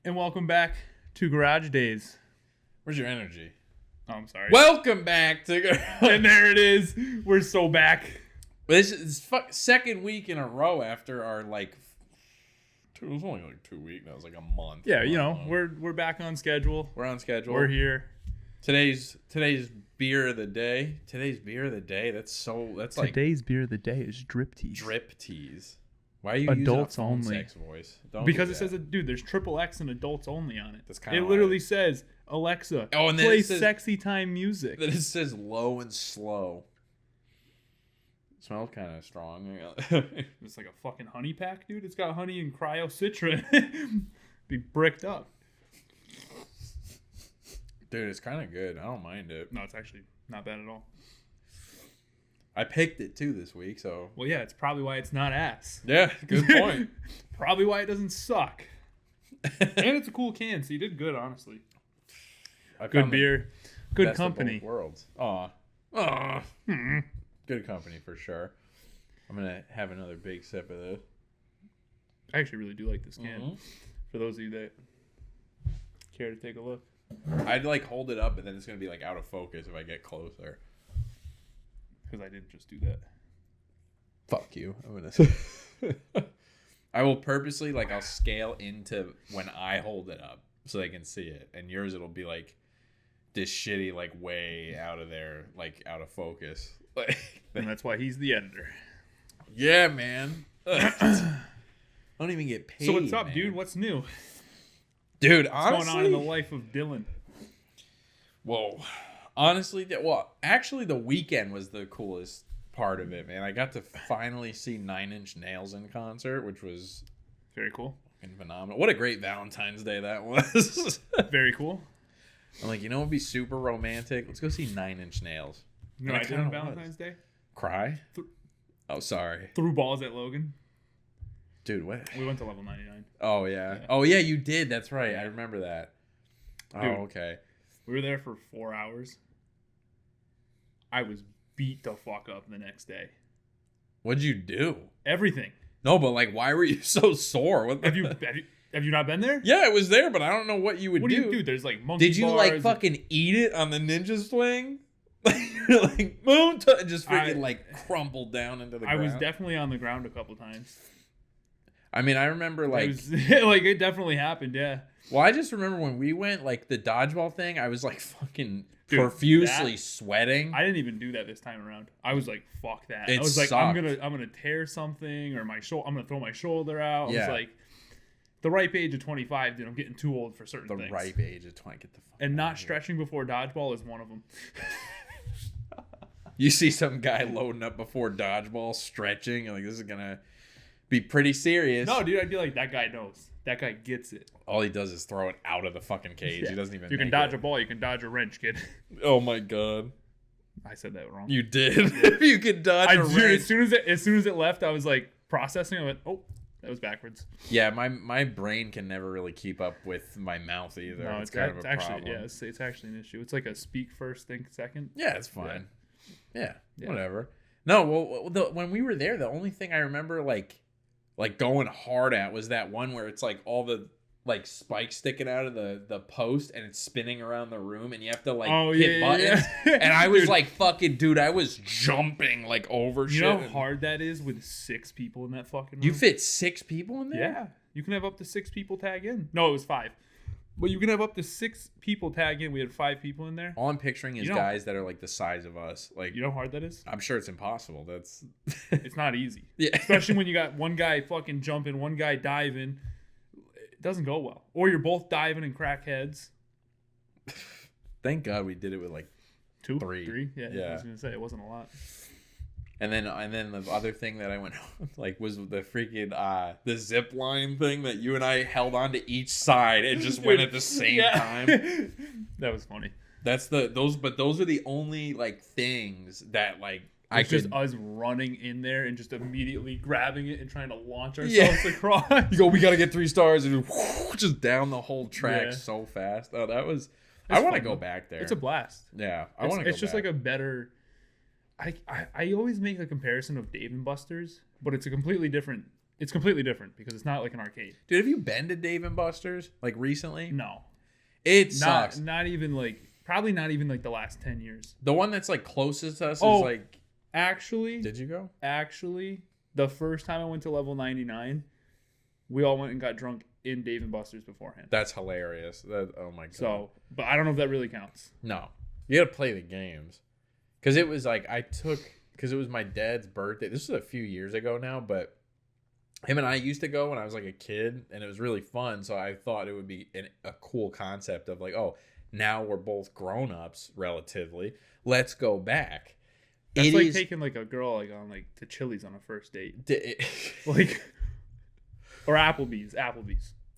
And welcome back to Garage Daze. Where's your energy? Oh, I'm sorry. Welcome back to And there it is. We're so back. This is second week in a row after our it was only like 2 weeks. That was like a month. Yeah, we're back on schedule. We're on schedule. We're here. Today's beer of the day. Today's beer of the day. That's like Today's beer of the day is drip teas. drip teas. Why are you Adults using a phone only. sex voice? Don't Because do it says, dude, there's XXX and adults only on it. That's kinda It literally says, Alexa, and then play it says, sexy time music. Then it says low and slow. It smells kind of strong. It's like a fucking honey pack, dude. It's got honey and cryo citra. Be bricked up. Dude, it's kind of good. I don't mind it. No, it's actually not bad at all. I picked it too this week, so. Well, yeah, it's probably why it's not ass. Yeah, good point. Probably why it doesn't suck. And it's a cool can, so you did good, honestly. Good beer, good company. Of both worlds. Good company for sure. I'm gonna have another big sip of this. I actually really do like this can. Mm-hmm. For those of you that care to take a look, I'd hold it up, and then it's gonna be out of focus if I get closer. Because I didn't just do that. Fuck you. I'm gonna. I will purposely I'll scale into when I hold it up so they can see it, and yours it'll be this shitty way out of there, out of focus. And that's why he's the editor. Yeah, man. I don't even get paid. So what's up, man. dude? What's new? Dude, what's honestly, going on in the life of Dylan? Whoa. Honestly, actually the weekend was the coolest part of it, man. I got to finally see 9 Inch Nails in concert, which was very cool and phenomenal. What a great Valentine's Day that was. Very cool. I'm what would be super romantic? Let's go see 9 Inch Nails. You know what I did on Valentine's Day? Cry? Oh, sorry. Threw balls at Logan. Dude, what? We went to level 99. Oh, yeah. Oh, yeah, you did. That's right. I remember that. Dude, oh, okay. We were there for 4 hours. I was beat the fuck up the next day. What'd you do? Everything. No, but why were you so sore? Have you not been there? Yeah, it was there, but I don't know what you would do. What do you do? There's monkey Did you bars fucking eat it on the ninja swing? Moon just freaking crumpled down into the ground. I was definitely on the ground a couple times. I mean, I remember it definitely happened, yeah. Well, I just remember when we went the dodgeball thing, I was fucking profusely sweating. I didn't even do that this time around. I was fuck that. I was I'm gonna tear something, or I'm gonna throw my shoulder out. Yeah. I was the ripe age of 25, dude. I'm getting too old for certain things. The ripe age of 20. Get the fuck. And not stretching before dodgeball is one of them. You see some guy loading up before dodgeball, stretching, and this is gonna be pretty serious. No, dude, I'd be that guy knows. That guy gets it. All he does is throw it out of the fucking cage. Yeah. He doesn't even. You can dodge a ball. You can dodge a wrench, kid. Oh my god. I said that wrong. You did. You could dodge a wrench. As soon as it left, I was processing. I went, oh, that was backwards. Yeah, my brain can never really keep up with my mouth either. No, it's kind of a problem. Yeah, it's actually an issue. It's a speak first, think second. Yeah, it's fine. Yeah, whatever. No, well, when we were there, the only thing I remember going hard at was that one where it's all the spikes sticking out of the post and it's spinning around the room and you have to hit buttons. Yeah. And I was fucking dude, I was jumping over shit. You know how hard that is with 6 people in that fucking room? You fit 6 people in there? Yeah. You can have up to 6 people tag in. No, it was 5. But you can have up to 6 people tag in. We had 5 people in there. All I'm picturing is guys that are the size of us. You know how hard that is? I'm sure it's impossible. It's not easy. Yeah. Especially when you got one guy fucking jumping, one guy diving. It doesn't go well. Or you're both diving and crack heads. Thank God we did it with 2, 3. 3? Yeah. I was gonna say it wasn't a lot. And then the other thing that I went was the freaking the zip line thing that you and I held on to each side and just went at the same time. That was funny. Those are the only things that just us running in there and just immediately grabbing it and trying to launch ourselves across. You go, we got to get 3 stars, and just down the whole track so fast. Oh, that was. I want to go back there. It's a blast. Yeah, I want to go back. It's just a better. I always make the comparison of Dave and Buster's, but it's a completely different It's completely different because it's not like an arcade. Dude, have you been to Dave and Buster's like recently? No. It sucks. Not even like probably not even like the last 10 years. The one that's like closest to us is like. Actually, did you go? Actually, the first time I went to level 99, we all went and got drunk in Dave and Buster's beforehand. That's hilarious. Oh my god. So, but I don't know if that really counts. No, you got to play the games because it was like because it was my dad's birthday. This was a few years ago now, but him and I used to go when I was like a kid, and it was really fun. So I thought it would be a cool concept of like, oh, now we're both grown-ups relatively. Let's go back. That's like taking like a girl like on like to Chili's on a first date. Like or Applebee's.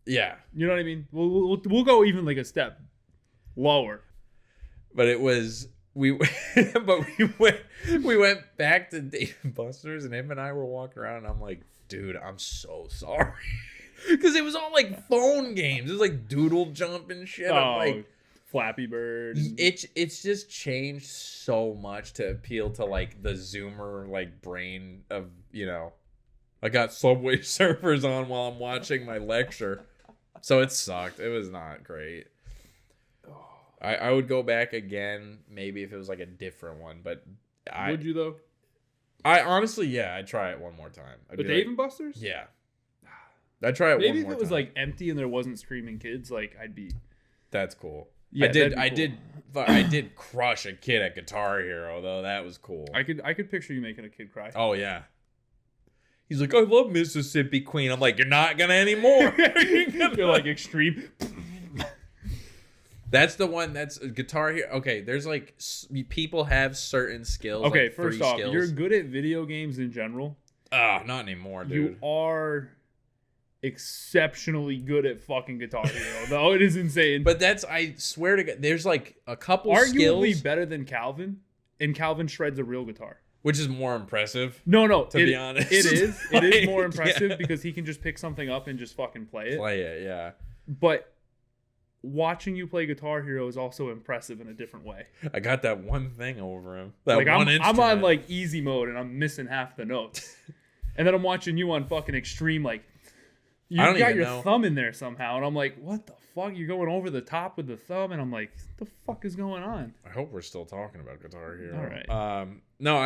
Yeah. You know what I mean? We'll go even like a step lower. But it was we went back to Dave and Buster's, and him and I were walking around, and I'm like, dude, I'm so sorry. Because it was all like phone games. It was like doodle jump and shit. I'm like, Flappy Bird. It's just changed so much to appeal to like the Zoomer like brain of, you know, I got Subway Surfers on while I'm watching my lecture. So it sucked. It was not great. I would go back again, maybe if it was like a different one, but would you though? I honestly, yeah, I'd try it one more time. With Dave and Buster's? Yeah. I'd try it maybe one more time. Maybe if it was like empty and there wasn't screaming kids, like I'd be. That's cool. Yeah, I did crush a kid at Guitar Hero though. That was cool. I could picture you making a kid cry. Oh yeah. He's like, I love Mississippi Queen. I'm like, you're not gonna anymore. You're like extreme. That's the one. That's Guitar Hero. Okay, there's like people have certain skills. Okay, like first off, you're good at video games in general. Not anymore, dude. You are exceptionally good at fucking Guitar Hero, though. It is insane. But I swear to God, there's like a couple arguably skills. Better than Calvin, and Calvin shreds a real guitar. Which is more impressive. No. To be honest. It is. It is more impressive because he can just pick something up and just fucking play it. Yeah. But watching you play Guitar Hero is also impressive in a different way. I got that one thing over him. I'm on like easy mode and I'm missing half the notes. And then I'm watching you on fucking extreme, like you got your thumb in there somehow, and I'm like, what the fuck? You're going over the top with the thumb, and I'm like, what the fuck is going on? I hope we're still talking about Guitar Hero. All right. No,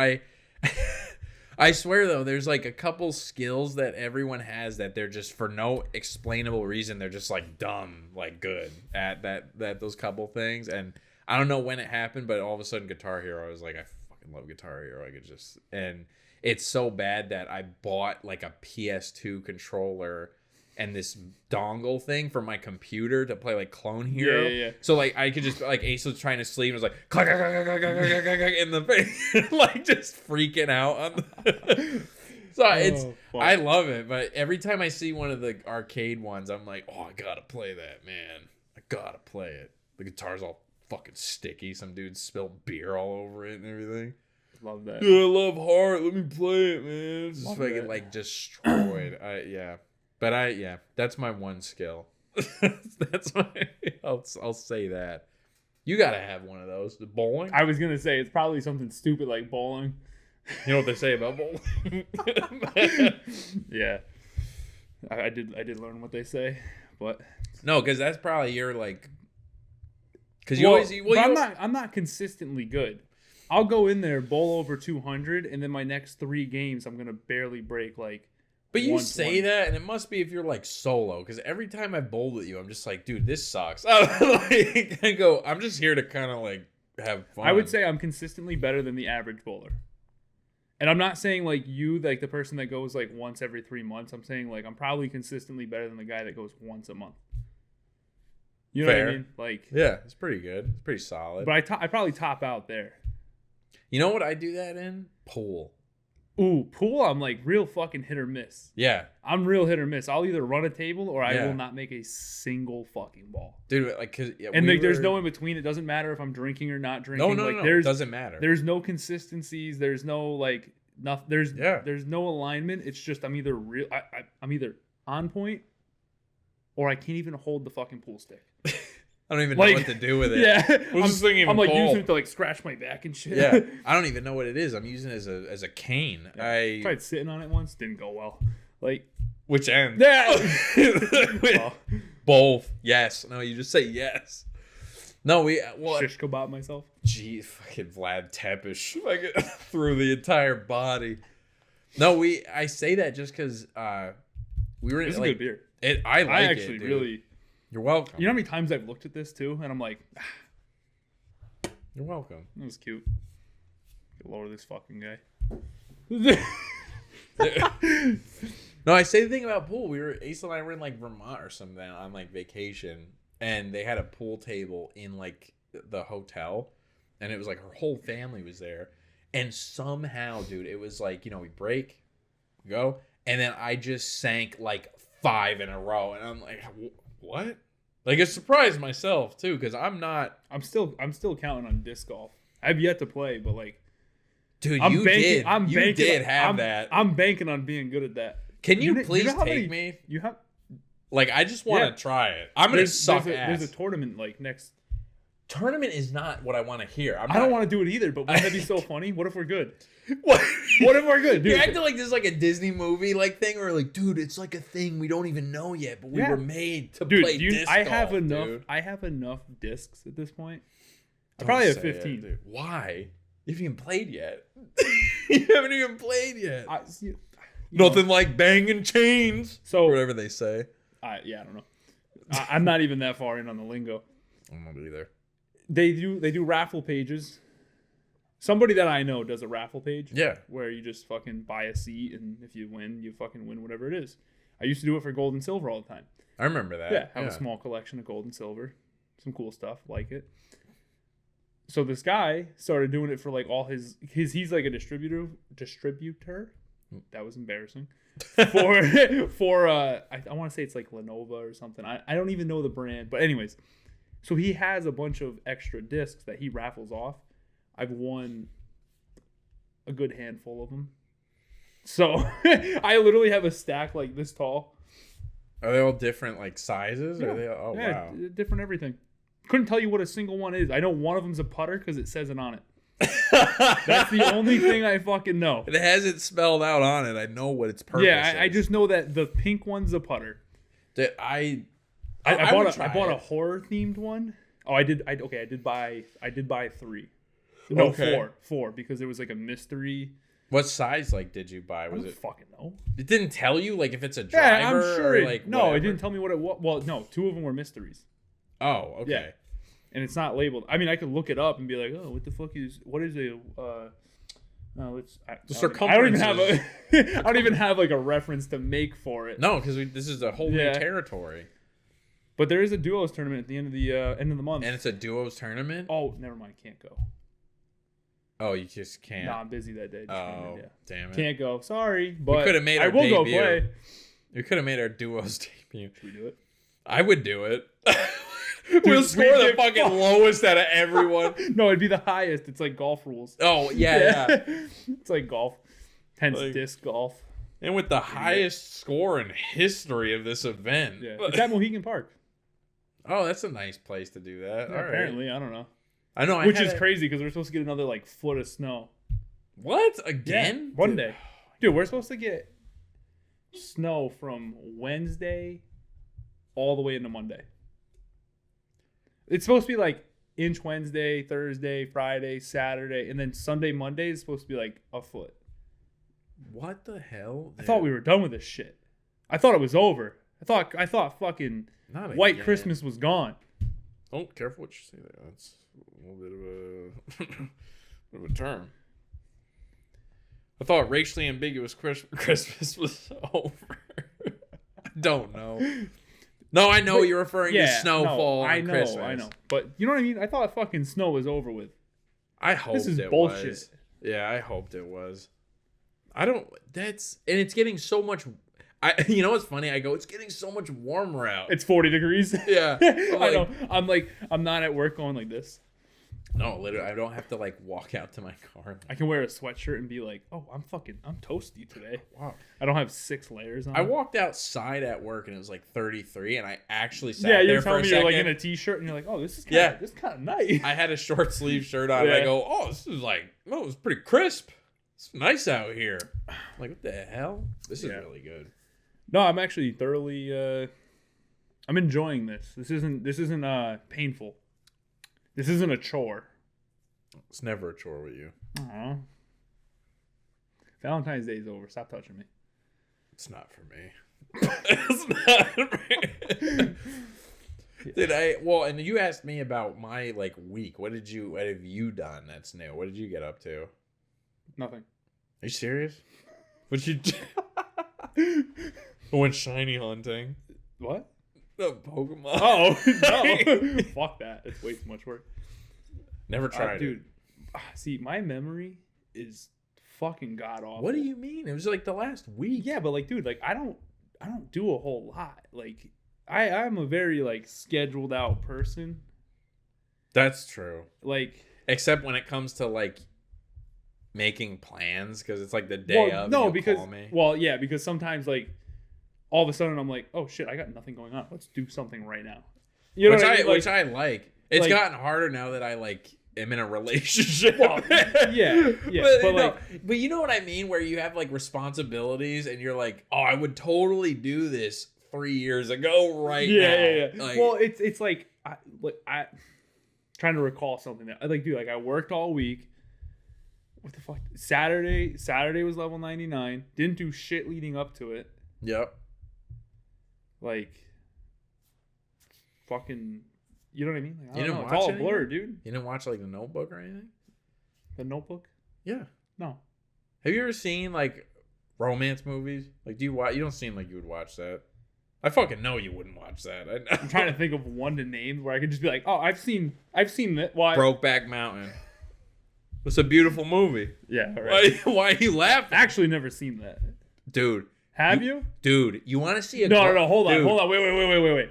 I swear though, there's like a couple skills that everyone has that they're just for no explainable reason they're just like dumb, like good at that those couple things. And I don't know when it happened, but all of a sudden Guitar Hero, I was like, I fucking love Guitar Hero. I could just, and it's so bad that I bought like a PS2 controller and this dongle thing for my computer to play like Clone Hero. Yeah. So like I could just like Ace was trying to sleep and was like clack, clack, clack, clack, clack, clack, clack, in the face, like just freaking out on the so I love it, but every time I see one of the arcade ones, I'm like, oh, I gotta play that, man. I gotta play it. The guitar's all fucking sticky. Some dude spilled beer all over it and everything. Love that. Dude, I love Heart. Let me play it, man. It's just fucking like destroyed. But that's my one skill. That's my. I'll say that. You gotta have one of those. The bowling. I was gonna say it's probably something stupid like bowling. You know what they say about bowling? Yeah, I did learn what they say, but no, because that's probably your like. Because I'm not consistently good. I'll go in there, bowl over 200, and then my next 3 games I'm gonna barely break like. But you say that, and it must be if you're like solo, because every time I bowled with you, I'm just like, dude, this sucks. I'm just here to kind of like have fun. I would say I'm consistently better than the average bowler. And I'm not saying like you, like the person that goes like once every 3 months. I'm saying like I'm probably consistently better than the guy that goes once a month. You know what I mean? Like, yeah, it's pretty good. It's pretty solid. But I probably top out there. You know what I do that in? Pool. Ooh, pool, I'm like real fucking hit or miss. Yeah. I'm real hit or miss. I'll either run a table or I will not make a single fucking ball. Dude, like, there's no in between. It doesn't matter if I'm drinking or not drinking. No, it doesn't matter. There's no consistencies. There's no like nothing. There's no alignment. It's just I'm either I'm either on point or I can't even hold the fucking pool stick. I don't even know what to do with it. Yeah, I'm like using it to like scratch my back and shit. Yeah, I don't even know what it is. I'm using it as a cane. I tried sitting on it once, didn't go well. Like Which end? Yeah. Both. Yes. No, you just say yes. No, Shish kebab myself. Gee, fucking Vlad Tepish. Fucking through the entire body. No, I say that just because we were. This is like, a good beer. I actually it, dude. really. You're welcome. You know how many times I've looked at this too, and I'm like, you're welcome. That was cute. Lower this fucking guy. No, I say the thing about pool. Ace and I were in like Vermont or something on like vacation, and they had a pool table in like the hotel, and it was like her whole family was there, and somehow, dude, it was like, we break, go, and then I just sank like 5 in a row, and I'm like, what? Like, it surprised myself too, because I'm still counting on disc golf. I've yet to play, but like, dude, I'm you did have that. I'm banking on being good at that. Can you please take me? You have, like, I just want to try it. I'm gonna suck ass. There's a tournament like next. Tournament is not what I want to hear. I don't want to do it either, but wouldn't that be so funny? What if we're good? What if we're good? Dude, you're acting like this is like a Disney movie like thing, or like, dude, it's like a thing we don't even know yet, but we were made to play disc golf. I have enough discs at this point. I probably have 15. It, why? You haven't even played yet. You haven't even played yet. Nothing like banging chains. So whatever they say. I don't know. I'm not even that far in on the lingo. I'm not either. They do raffle pages. Somebody that I know does a raffle page. Yeah. Where you just fucking buy a seat, and if you win, you fucking win whatever it is. I used to do it for gold and silver all the time. I remember that. Yeah, have a small collection of gold and silver. Some cool stuff, like it. So this guy started doing it for like all his he's like a distributor. That was embarrassing. For I want to say it's like Lenovo or something. I don't even know the brand, but anyways, so he has a bunch of extra discs that he raffles off. I've won a good handful of them. So I literally have a stack like this tall. Are they all different like sizes? Yeah. Or are they? Oh yeah, wow, different everything. Couldn't tell you what a single one is. I know one of them's a putter because it says it on it. That's the only thing I fucking know. It has it spelled out on it. I know what its purpose is. Yeah, I just know that the pink one's a putter. That I bought a horror themed one. Oh, I did buy 3. No, okay. 4 because there was like a mystery. What size like did you buy? Was I don't it fucking know? It didn't tell you like if it's a driver. Yeah, I'm sure. Or, like, no, whatever. It didn't tell me what it was. Well, no, 2 of them were mysteries. Oh, okay. Yeah. And it's not labeled. I mean, I could look it up and be like, oh, what is a circumference. I don't even have like a reference to make for it. No, because this is a whole new territory. But there is a duos tournament at the end of the month. And it's a duos tournament? Oh, never mind. Can't go. Oh, you just can't. No, I'm busy that day. Damn it. Can't go. Sorry, but we could have made our debut. Go play. We could have made our duos debut. Should we do it? I would do it. We'll score the fucking lowest out of everyone. No, it'd be the highest. It's like golf rules. Oh, yeah. It's like golf. Hence disc golf. And with the highest score in history of this event. Yeah. It's at Mohegan Park. Oh, that's a nice place to do that. Yeah, apparently, I don't know. I know. Which is crazy because we're supposed to get another like foot of snow. What? Again? Yeah, one day. Dude, we're supposed to get snow from Wednesday all the way into Monday. It's supposed to be like inch Wednesday, Thursday, Friday, Saturday, and then Sunday, Monday is supposed to be like a foot. What the hell? Dude. I thought we were done with this shit. I thought it was over. I thought fucking White Christmas was gone. Oh, careful what you say there. That's a little bit of a term. I thought racially ambiguous Christmas was over. I don't know. No, I know you're referring to snowfall on Christmas. I know. But you know what I mean? I thought fucking snow was over with. I hoped this is it bullshit. Was. Yeah, I hoped it was. And it's getting so much. You know what's funny? I go, it's getting so much warmer out. It's 40 degrees. Yeah. I know. I'm not at work going like this. No, literally, I don't have to like walk out to my car. I can wear a sweatshirt and be like, oh, I'm toasty today. Wow. I don't have 6 layers on. I walked outside at work and it was like 33 and I actually sat there for a second. You're like in a t-shirt and you're like, oh, this is kind of nice. I had a short sleeve shirt on and I go, oh, this is like, it's pretty crisp. It's nice out here. I'm like, what the hell? This is really good. No, I'm actually thoroughly. I'm enjoying this. This isn't painful. This isn't a chore. It's never a chore with you. Aww. Valentine's Day is over. Stop touching me. It's not for me. It's not for me. Did I? Well, and you asked me about my like week. What have you done that's new? What did you get up to? Nothing. Are you serious? What you do? I went shiny hunting. What? The Pokemon. Oh, no. Fuck that. It's way too much work. Never tried dude. See, my memory is fucking god awful. What do you mean? It was like the last week. Yeah, but like, dude, like I don't do a whole lot. Like I'm a very like scheduled out person. That's true. Like, except when it comes to like making plans, because it's like the day of. No, because call me. Well, yeah, because sometimes like all of a sudden I'm like, oh shit, I got nothing going on. Let's do something right now. You know what I mean? Which I like. It's like, gotten harder now that I like am in a relationship. Well, yeah. But you know what I mean? Where you have like responsibilities and you're like, oh, I would totally do this 3 years ago now. Yeah. Like, well, it's like I trying to recall something that like, dude, like I worked all week. What the fuck? Saturday was level 99. Didn't do shit leading up to it. Yep. Like, fucking, you know what I mean? Like, you didn't watch it's all anything? a blur, dude. You didn't watch like The Notebook or anything? The Notebook? Yeah. No. Have you ever seen like romance movies? Like, do you watch? You don't seem like you would watch that. I fucking know you wouldn't watch that. I'm trying to think of one to name where I could just be like, oh, I've seen that. Why? Brokeback Mountain. It's a beautiful movie. Yeah. Right. Why are you laughing? Actually, never seen that. Dude. Have you? Dude, you want to see a... No, hold on. Wait.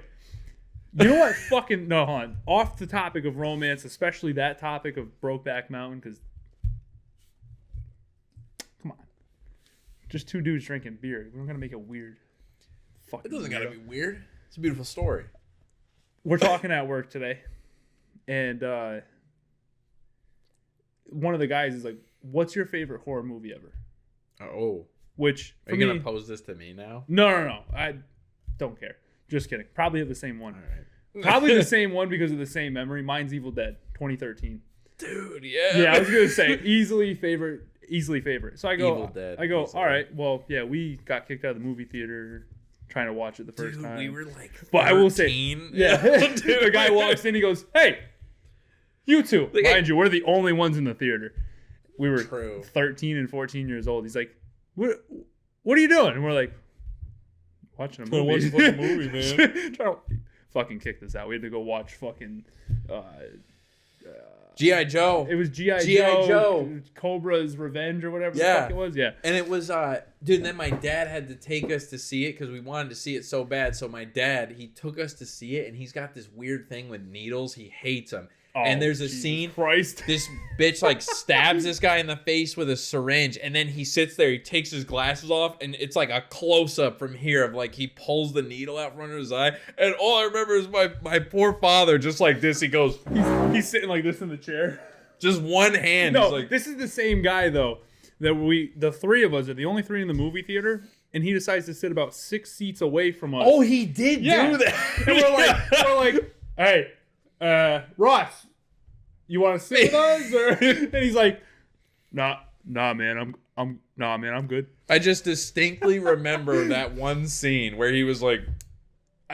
You know what? Fucking... No, hold on. Off the topic of romance, especially that topic of Brokeback Mountain, because... Come on. Just two dudes drinking beer. We're going to make it weird. It doesn't got to be weird. It's a beautiful story. We're talking at work today, and one of the guys is like, what's your favorite horror movie ever? Oh. Which, are you going to pose this to me now? No. I don't care. Just kidding. Probably have the same one. All right. Probably the same one because of the same memory. Mine's Evil Dead, 2013. Dude, yeah. Yeah, I was going to say, easily favorite. So I go, Evil Dead, all right, well, yeah, we got kicked out of the movie theater trying to watch it the first time. We were like 13. But I will say, yeah. The guy walks in, he goes, hey, you two. Like, mind you, we're the only ones in the theater. We were 13 and 14 years old. He's like, what are you doing? And we're like, watching a movie. Watching a fucking movie, man. Trying to fucking kick this out. We had to go watch fucking G.I. Joe. It was G.I. Joe. Cobra's Revenge or whatever the fuck it was. Yeah. And it was, dude, and then my dad had to take us to see it because we wanted to see it so bad. So my dad, he took us to see it, and he's got this weird thing with needles. He hates them. Oh, and there's a scene, this bitch like stabs this guy in the face with a syringe, and then he sits there, he takes his glasses off, and it's like a close-up from here of like he pulls the needle out from under his eye, and all I remember is my poor father just like this. He goes, he's sitting like this in the chair. Just one hand. No, he's like, this is the same guy though, that the three of us are the only three in the movie theater, and he decides to sit about 6 seats away from us. Oh, he did do that. And we're like, hey, Ross, you want to sit with us? And he's like, nah, man, I'm good. I just distinctly remember that one scene where he was like,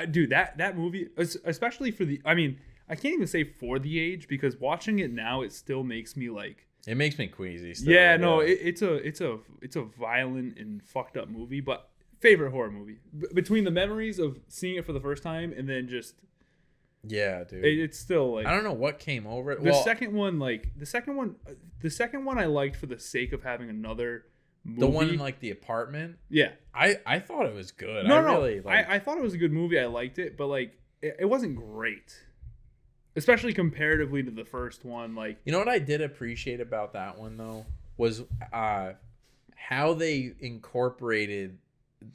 dude, that movie, especially for I can't even say for the age, because watching it now, it still makes me like, it makes me queasy still. Yeah, no, it's a violent and fucked up movie, but favorite horror movie. Between the memories of seeing it for the first time and then just, yeah, dude, it's still like, I don't know what came over it. The second one I liked for the sake of having another movie. The one in like the apartment. Yeah, I thought it was good. I thought it was a good movie. I liked it, but like it wasn't great, especially comparatively to the first one. Like, you know what I did appreciate about that one though was how they incorporated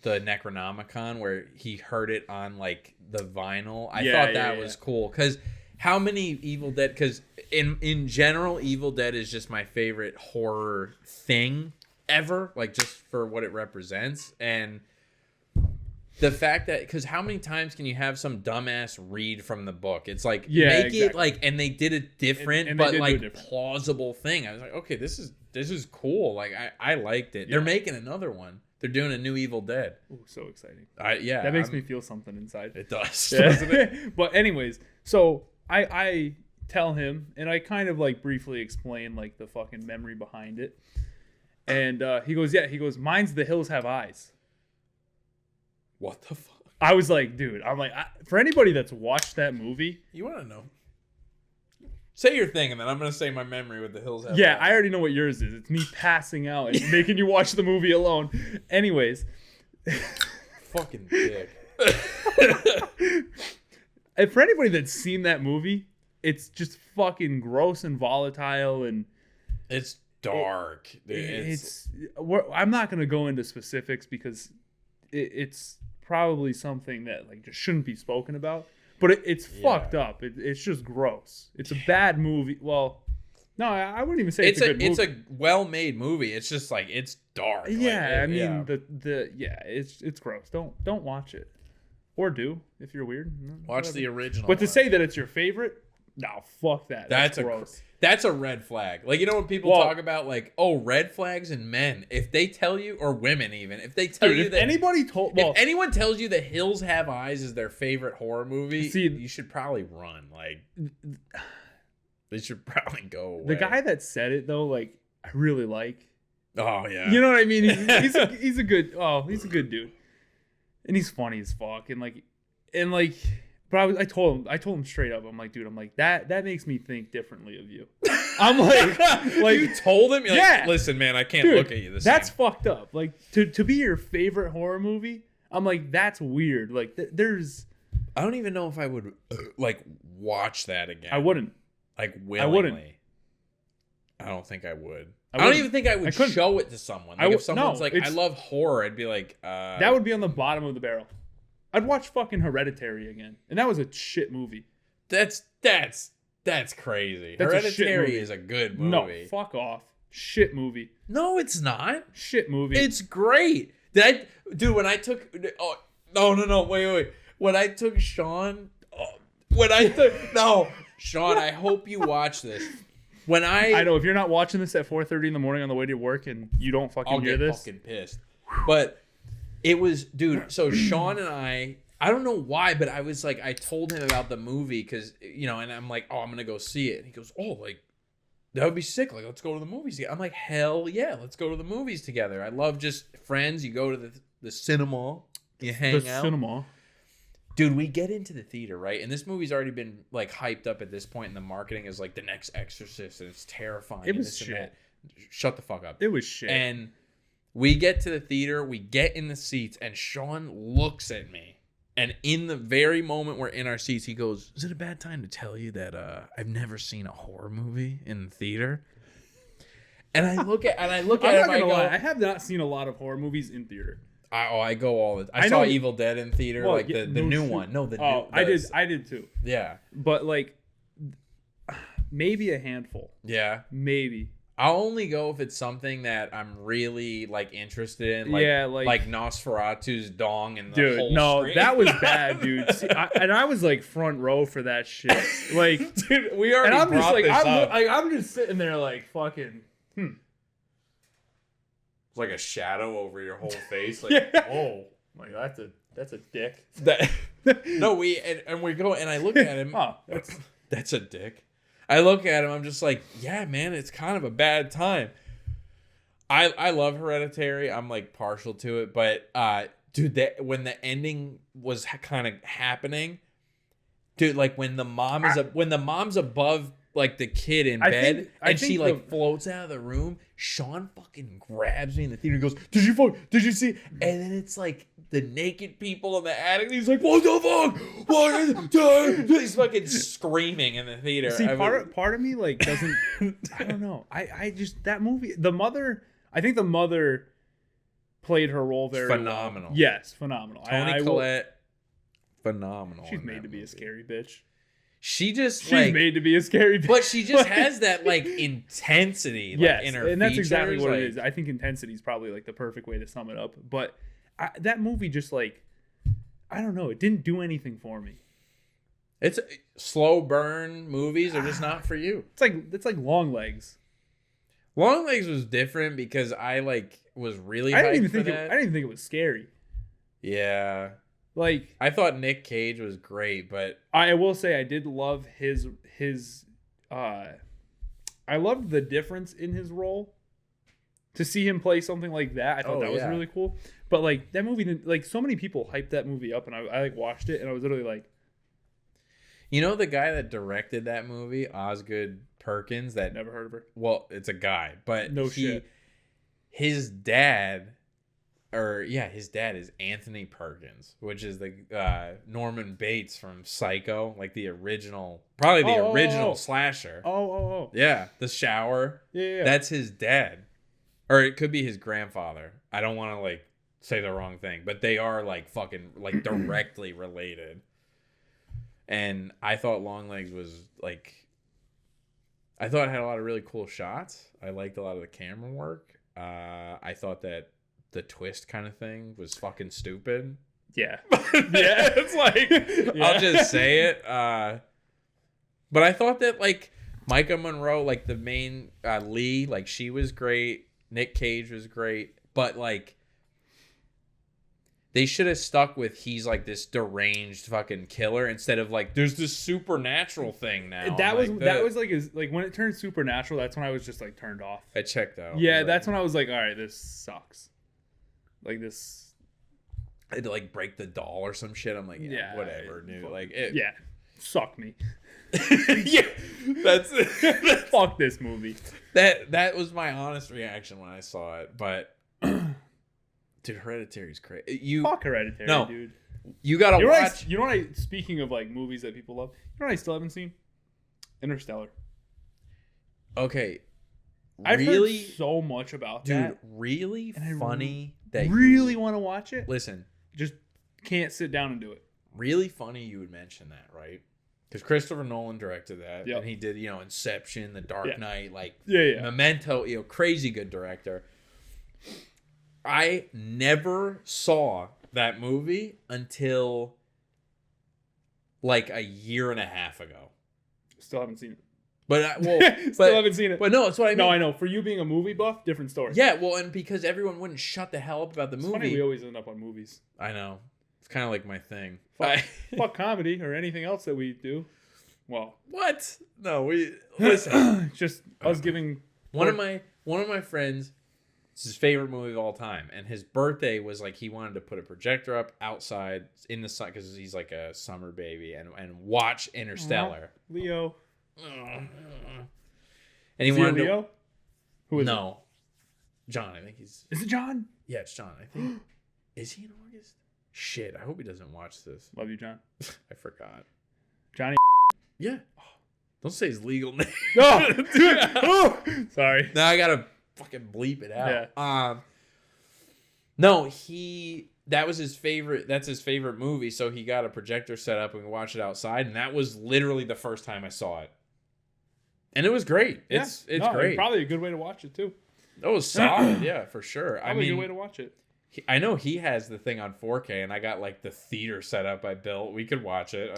the Necronomicon, where he heard it on like the vinyl. I thought that was cool, because how many Evil Dead, because in general Evil Dead is just my favorite horror thing ever, like just for what it represents. And the fact that, because how many times can you have some dumbass read from the book? It's like, yeah, make it like, and they did it different, and but like plausible thing. I was like, okay, this is cool. Like I liked it. Yeah. They're making another one. They're doing a new Evil Dead. Ooh, so exciting. That makes me feel something inside. It does, yeah. Doesn't it? But anyways, so I tell him, and I kind of like briefly explain like the fucking memory behind it. And he goes, mine's The Hills Have Eyes. What the fuck? I was like, dude, for anybody that's watched that movie. You want to know? Say your thing, and then I'm going to say my memory with The Hills Have Eyes. Yeah, I already know what yours is. It's me passing out and making you watch the movie alone. Anyways. Fucking dick. And for anybody that's seen that movie, it's just fucking gross and volatile, and it's dark. I'm not going to go into specifics because it's probably something that like just shouldn't be spoken about. But it's fucked up. It's just gross. It's a bad movie. Well, no, I wouldn't even say it's a good movie. It's a well-made movie. It's just like, it's dark. Yeah, it's gross. Don't watch it. Or do, if you're weird. Watch the original. But to say that it's your favorite, no, fuck that. That's gross. That's a red flag. Like, you know when people talk about like, oh, red flags in men. If they tell you, or women even, if they tell you that if anyone tells you The Hills Have Eyes is their favorite horror movie, you should probably run. Like, they should probably go away. The guy that said it though, like, I really like. Oh yeah. You know what I mean? He's a good dude, and he's funny as fuck, and like. But I told him straight up. I'm like, dude, that makes me think differently of you. I'm like you told him, like, listen, man, I can't look at you the same. That's fucked up. Like to be your favorite horror movie, I'm like, that's weird. Like there's. I don't even know if I would like watch that again. I wouldn't. Like willingly. I wouldn't. I don't think I would. I don't even think I would show it to someone. Like if someone's like, I love horror, I'd be like, that would be on the bottom of the barrel. I'd watch fucking Hereditary again, and that was a shit movie. That's crazy. Hereditary is a good movie. No, fuck off. Shit movie. No, it's not. Shit movie. It's great. When I took no, wait. When I took Sean, Sean, I hope you watch this. I know if you're not watching this at 4:30 in the morning on the way to work and you don't fucking hear this, I'll get fucking pissed. But it was, dude, so Sean and I don't know why, but I was like, I told him about the movie because, and I'm like, oh, I'm going to go see it. And he goes, oh, like, that would be sick. Like, let's go to the movies together. I'm like, hell yeah, let's go to the movies together. I love just friends. You go to the cinema, you hang out. The cinema. Dude, we get into the theater, right? And this movie's already been, like, hyped up at this point, and the marketing is, like, the next Exorcist, and it's terrifying. It was shit. Shut the fuck up. It was shit. And we get to the theater, we get in the seats, and Sean looks at me. And in the very moment we're in our seats, he goes, is it a bad time to tell you that I've never seen a horror movie in the theater? And I look at him, I go, I have not seen a lot of horror movies in theater. I go all the I saw Evil Dead in theater, the new one. No, I did too. Yeah. But like maybe a handful. Yeah. Maybe. I'll only go if it's something that I'm really like interested in, like Nosferatu's dong and the whole stream. That was bad, dude. See, I was like front row for that shit. Like, dude, we already and I'm brought just like, this up. I'm just sitting there like fucking. It's like a shadow over your whole face. Like, oh, like that's a dick. No, we go and I look at him. That's a dick. I look at him, I'm just like, yeah, man, it's kind of a bad time. I love Hereditary. I'm like partial to it, but dude, when the ending was kind of happening, dude, like when the mom's above like the kid in bed and she like floats out of the room, Sean fucking grabs me in the theater and goes, did you see? And then it's like the naked people in the attic. And he's like, what the fuck? What? He's fucking screaming in the theater. See, part of me like doesn't. I don't know. I just that movie. The mother. I think the mother played her role very phenomenal. Well. Yes, phenomenal. Toni Collette, phenomenal. She's made to be a scary bitch. She's made to be a scary bitch. But she just has that like intensity in her and that's features. Exactly what it is. I think intensity is probably like the perfect way to sum it up. But that movie just like I don't know. It didn't do anything for me. It's slow burn movies are just not for you. It's like Long Legs. Long Legs was different because I was really hyped I didn't for that. I didn't even think it was scary. Yeah. Like, I thought Nick Cage was great, but I will say I did love his I loved the difference in his role. To see him play something like that, I thought that was really cool. But like that movie didn't, like, so many people hyped that movie up, and I like watched it and I was literally like, you know the guy that directed that movie, Osgood Perkins, that never heard of her. Well, it's a guy, but shit. His dad is Anthony Perkins, which is the Norman Bates from Psycho, like the original, probably the original slasher. Yeah, The Shower. Yeah. That's his dad. Or it could be his grandfather. I don't want to say the wrong thing, but they are fucking directly related. And I thought Long Legs was I thought it had a lot of really cool shots. I liked a lot of the camera work. I thought that the twist kind of thing was fucking stupid. Yeah. Yeah, it's I'll just say it. But I thought that Micah Monroe, the main Lee, she was great. Nick Cage was great, but they should have stuck with he's this deranged fucking killer instead of there's this supernatural thing now. That was when it turned supernatural. That's when I was just turned off. I checked out. Yeah, that's when I was like, all right, this sucks. This. I had to break the doll or some shit. I'm like, yeah, whatever, dude. Yeah, suck me. Yeah, that's it. Fuck this movie. That was my honest reaction when I saw it, but dude, Hereditary's crazy. Fuck Hereditary, dude. You gotta watch. You know what? Speaking of movies that people love, you know what I still haven't seen? Interstellar. Okay, I've heard so much about that, dude. Really funny that really want to watch it. Listen, just can't sit down and do it. Really funny you would mention that, right? Because Christopher Nolan directed that, and he did, Inception, The Dark Knight, Memento, crazy good director. I never saw that movie until a year and a half ago. Still haven't seen it. But haven't seen it. But no, that's what I mean. No, I know. For you being a movie buff, different story. Yeah, well, and because everyone wouldn't shut the hell up about the movie. Funny, we always end up on movies. I know. It's kind of my thing. Fuck comedy or anything else that we do. Well, what? No, we listen. Just us giving one of my friends. It's his favorite movie of all time, and his birthday was he wanted to put a projector up outside in the sun because he's a summer baby and watch Interstellar. Leo. And he wanted Leo? Who is it? John. I think he's. Is it John? Yeah, it's John. I think. Is he in August? Shit, I hope he doesn't watch this. Love you, John. I forgot. Johnny. Yeah. Oh, don't say his legal name. No. Oh, sorry. Now I gotta fucking bleep it out. Yeah. No, that was his favorite. That's his favorite movie. So he got a projector set up and we watched it outside, and that was literally the first time I saw it. And it was great. It's great. Probably a good way to watch it too. It was solid, yeah, for sure. Probably a good way to watch it. I know he has the thing on 4K, and I got the theater set up I built. We could watch it.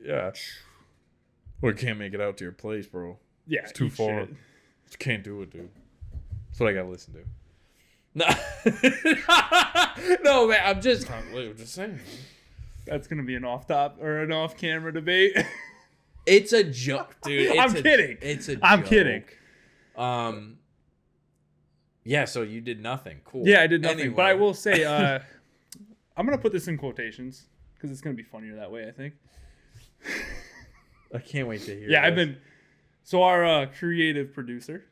Yeah. Well, I can't make it out to your place, bro. Yeah, it's too far. Can't do it, dude. That's what I gotta listen to. No, no, man. I'm just saying. That's gonna be an off-camera debate. It's a joke, dude. I'm kidding. It's a joke. I'm kidding. Yeah, so you did nothing. Cool. Yeah, I did nothing. Anyway. But I will say, I'm going to put this in quotations because it's going to be funnier that way, I think. I can't wait to hear this. So our creative producer.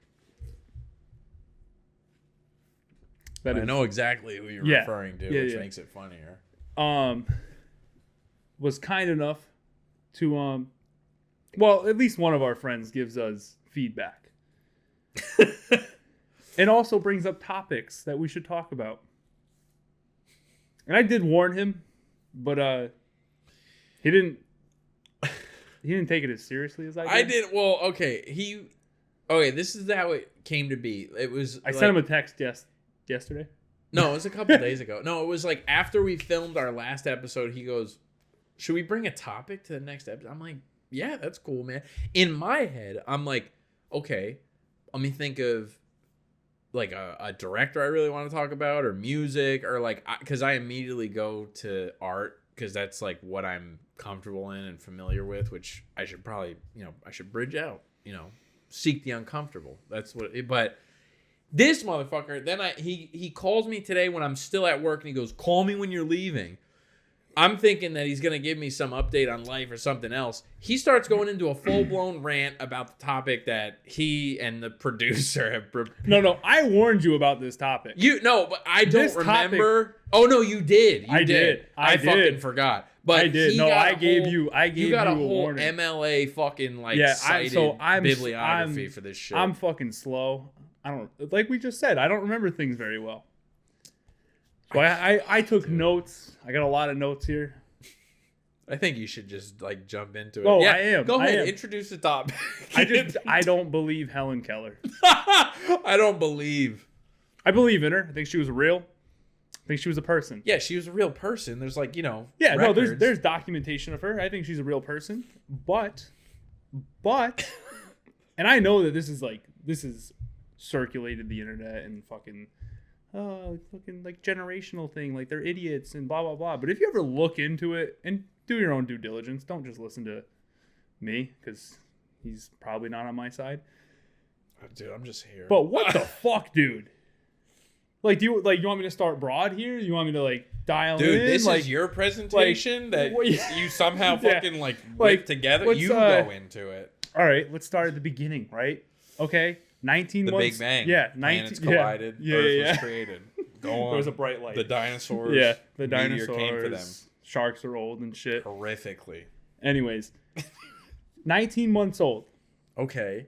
I know exactly who you're referring to, which makes it funnier. Was kind enough to, well, at least one of our friends gives us feedback. It also brings up topics that we should talk about. And I did warn him, but he didn't take it as seriously as I did. I did. Well, okay. This is how it came to be. It was I sent him a text yesterday. No, it was a couple days ago. No, it was like after we filmed our last episode, he goes, should we bring a topic to the next episode? I'm like, yeah, that's cool, man. In my head, I'm like, okay, let me think of like a director I really want to talk about, or music, or like, because I immediately go to art, because that's like what I'm comfortable in and familiar with, which I should probably, I should bridge out, seek the uncomfortable. That's what but this motherfucker, then he calls me today when I'm still at work, and he goes, call me when you're leaving. I'm thinking that he's going to give me some update on life or something else. He starts going into a full-blown rant about the topic that he and the producer have prepared. No, I warned you about this topic. But I don't remember. Oh, no, you did. I did. I fucking forgot. But I did. No, I gave you a whole warning. MLA fucking cited bibliography for this shit. I'm fucking slow. I don't, like we just said, I don't remember things very well. So I took notes. I got a lot of notes here. I think you should just jump into it. Oh, yeah, I am. Go ahead. Introduce the topic. I don't believe Helen Keller. I believe in her. I think she was real. I think she was a person. Yeah, she was a real person. There's Yeah, records. No, there's documentation of her. I think she's a real person. But and I know that this is circulated the internet and fucking generational thing, like they're idiots and blah blah blah. But if you ever look into it and do your own due diligence, don't just listen to me, because he's probably not on my side. Dude, I'm just here. But what the fuck, dude? Do you want me to start broad here? You want me to dial in? Dude, this is your presentation that you somehow fucking whip together. You go into it. All right, let's start at the beginning, right? Okay. 19 months. The Big Bang. Yeah, planets collided. Earth was created. Go on. There was a bright light. The dinosaurs. Yeah, the dinosaurs came for them. Sharks are old and shit. Horrifically. Anyways, 19 months old. Okay.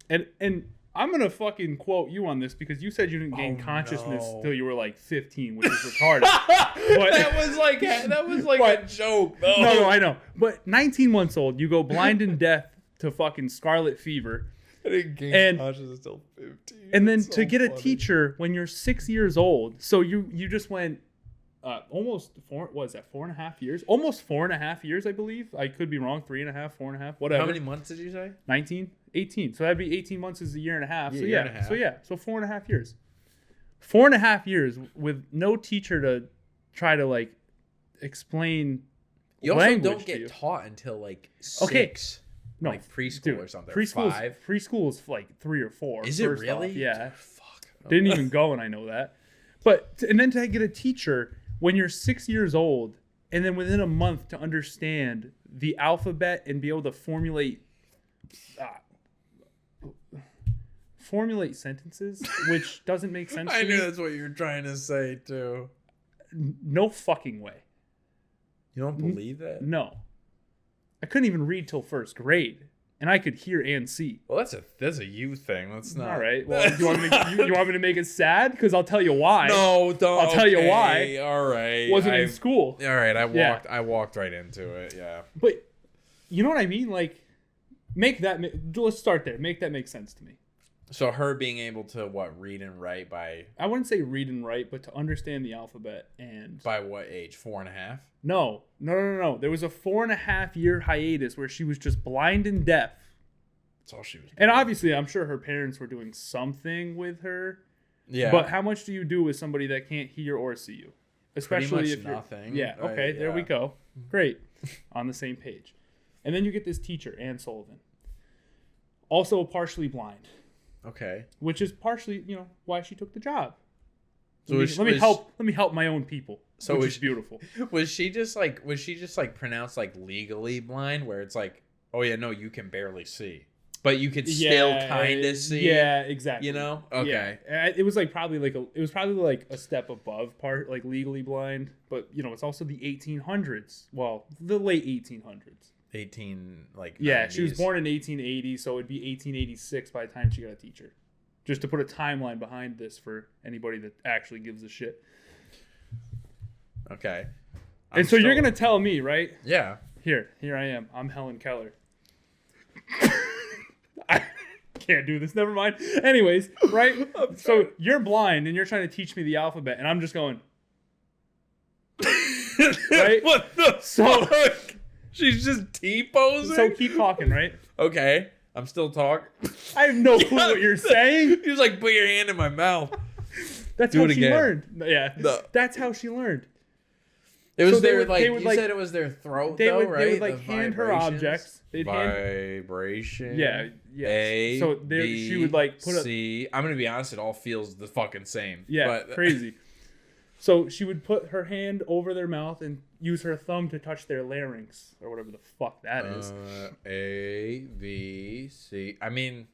And I'm gonna fucking quote you on this, because you said you didn't gain consciousness till you were 15, which is retarded. But that was a joke, though. No, I know. But 19 months old, you go blind and deaf to fucking scarlet fever. I didn't gain consciousness until 15. And then to get a teacher when you're 6 years old. So you just went almost 4.5 years? Almost 4.5 years, I believe. I could be wrong. 3.5, 4.5, whatever. How many months did you say? 19, 18. So that'd be 18 months is a year and a half. So year and a half. So 4.5 years. 4.5 years with no teacher to try to explain you language. You also don't get taught until 6. No, preschool or something. Preschool is 3 or 4. Is it really? Off. Yeah. Fuck. Didn't even go, and I know that. And then to get a teacher when you're 6 years old, and then within a month to understand the alphabet and be able to formulate sentences, which doesn't make sense to me. I knew that's what you were trying to say, too. No fucking way. You don't believe that? No. I couldn't even read till first grade, and I could hear and see. Well, that's a you thing. That's not. All right. Well, you want me to make it sad? Because I'll tell you why. No, don't. I'll tell you why. All right. Wasn't in school. All right. I walked right into it. Yeah. But you know what I mean? Let's start there. Make that make sense to me. So her being able to read and write by... I wouldn't say read and write, but to understand the alphabet and... By what age? 4.5? No. There was a 4.5 year hiatus where she was just blind and deaf. That's all she was doing. And obviously, I'm sure her parents were doing something with her. Yeah. But how much do you do with somebody that can't hear or see you? Especially if you're... nothing. Yeah. Okay. There we go. Great. On the same page. And then you get this teacher, Ann Sullivan. Also partially blind. Okay. Which is partially, why she took the job. So let me help my own people. So which is beautiful. Was she just pronounced legally blind, where it's oh yeah, no, you can barely see, but you could still kind of see. Yeah, exactly. Okay. Yeah. It was probably a step above legally blind, but it's also the 1800s. Well, the late 1800s. 90s. She was born in 1880, so it'd be 1886 by the time she got a teacher. Just to put a timeline behind this for anybody that actually gives a shit. Okay. And so you're gonna tell me, right? Yeah. Here I am. I'm Helen Keller. can't do this. Never mind. Anyways, right? So you're blind and you're trying to teach me the alphabet, and I'm just going. Right? What the fuck? She's just T-posing? So keep talking, right? Okay. I'm still talking. I have no clue what you're saying. You just like put your hand in my mouth. That's how she learned. Yeah. That's how she learned. It was said it was their throat, right? They would like hand her objects. They'd vibration. Yeah. A, so B, she would like put C. I'm gonna be honest, it all feels the fucking same. Yeah, but crazy. So she would put her hand over their mouth and use her thumb to touch their larynx or whatever the fuck that is. A, B, C. I mean,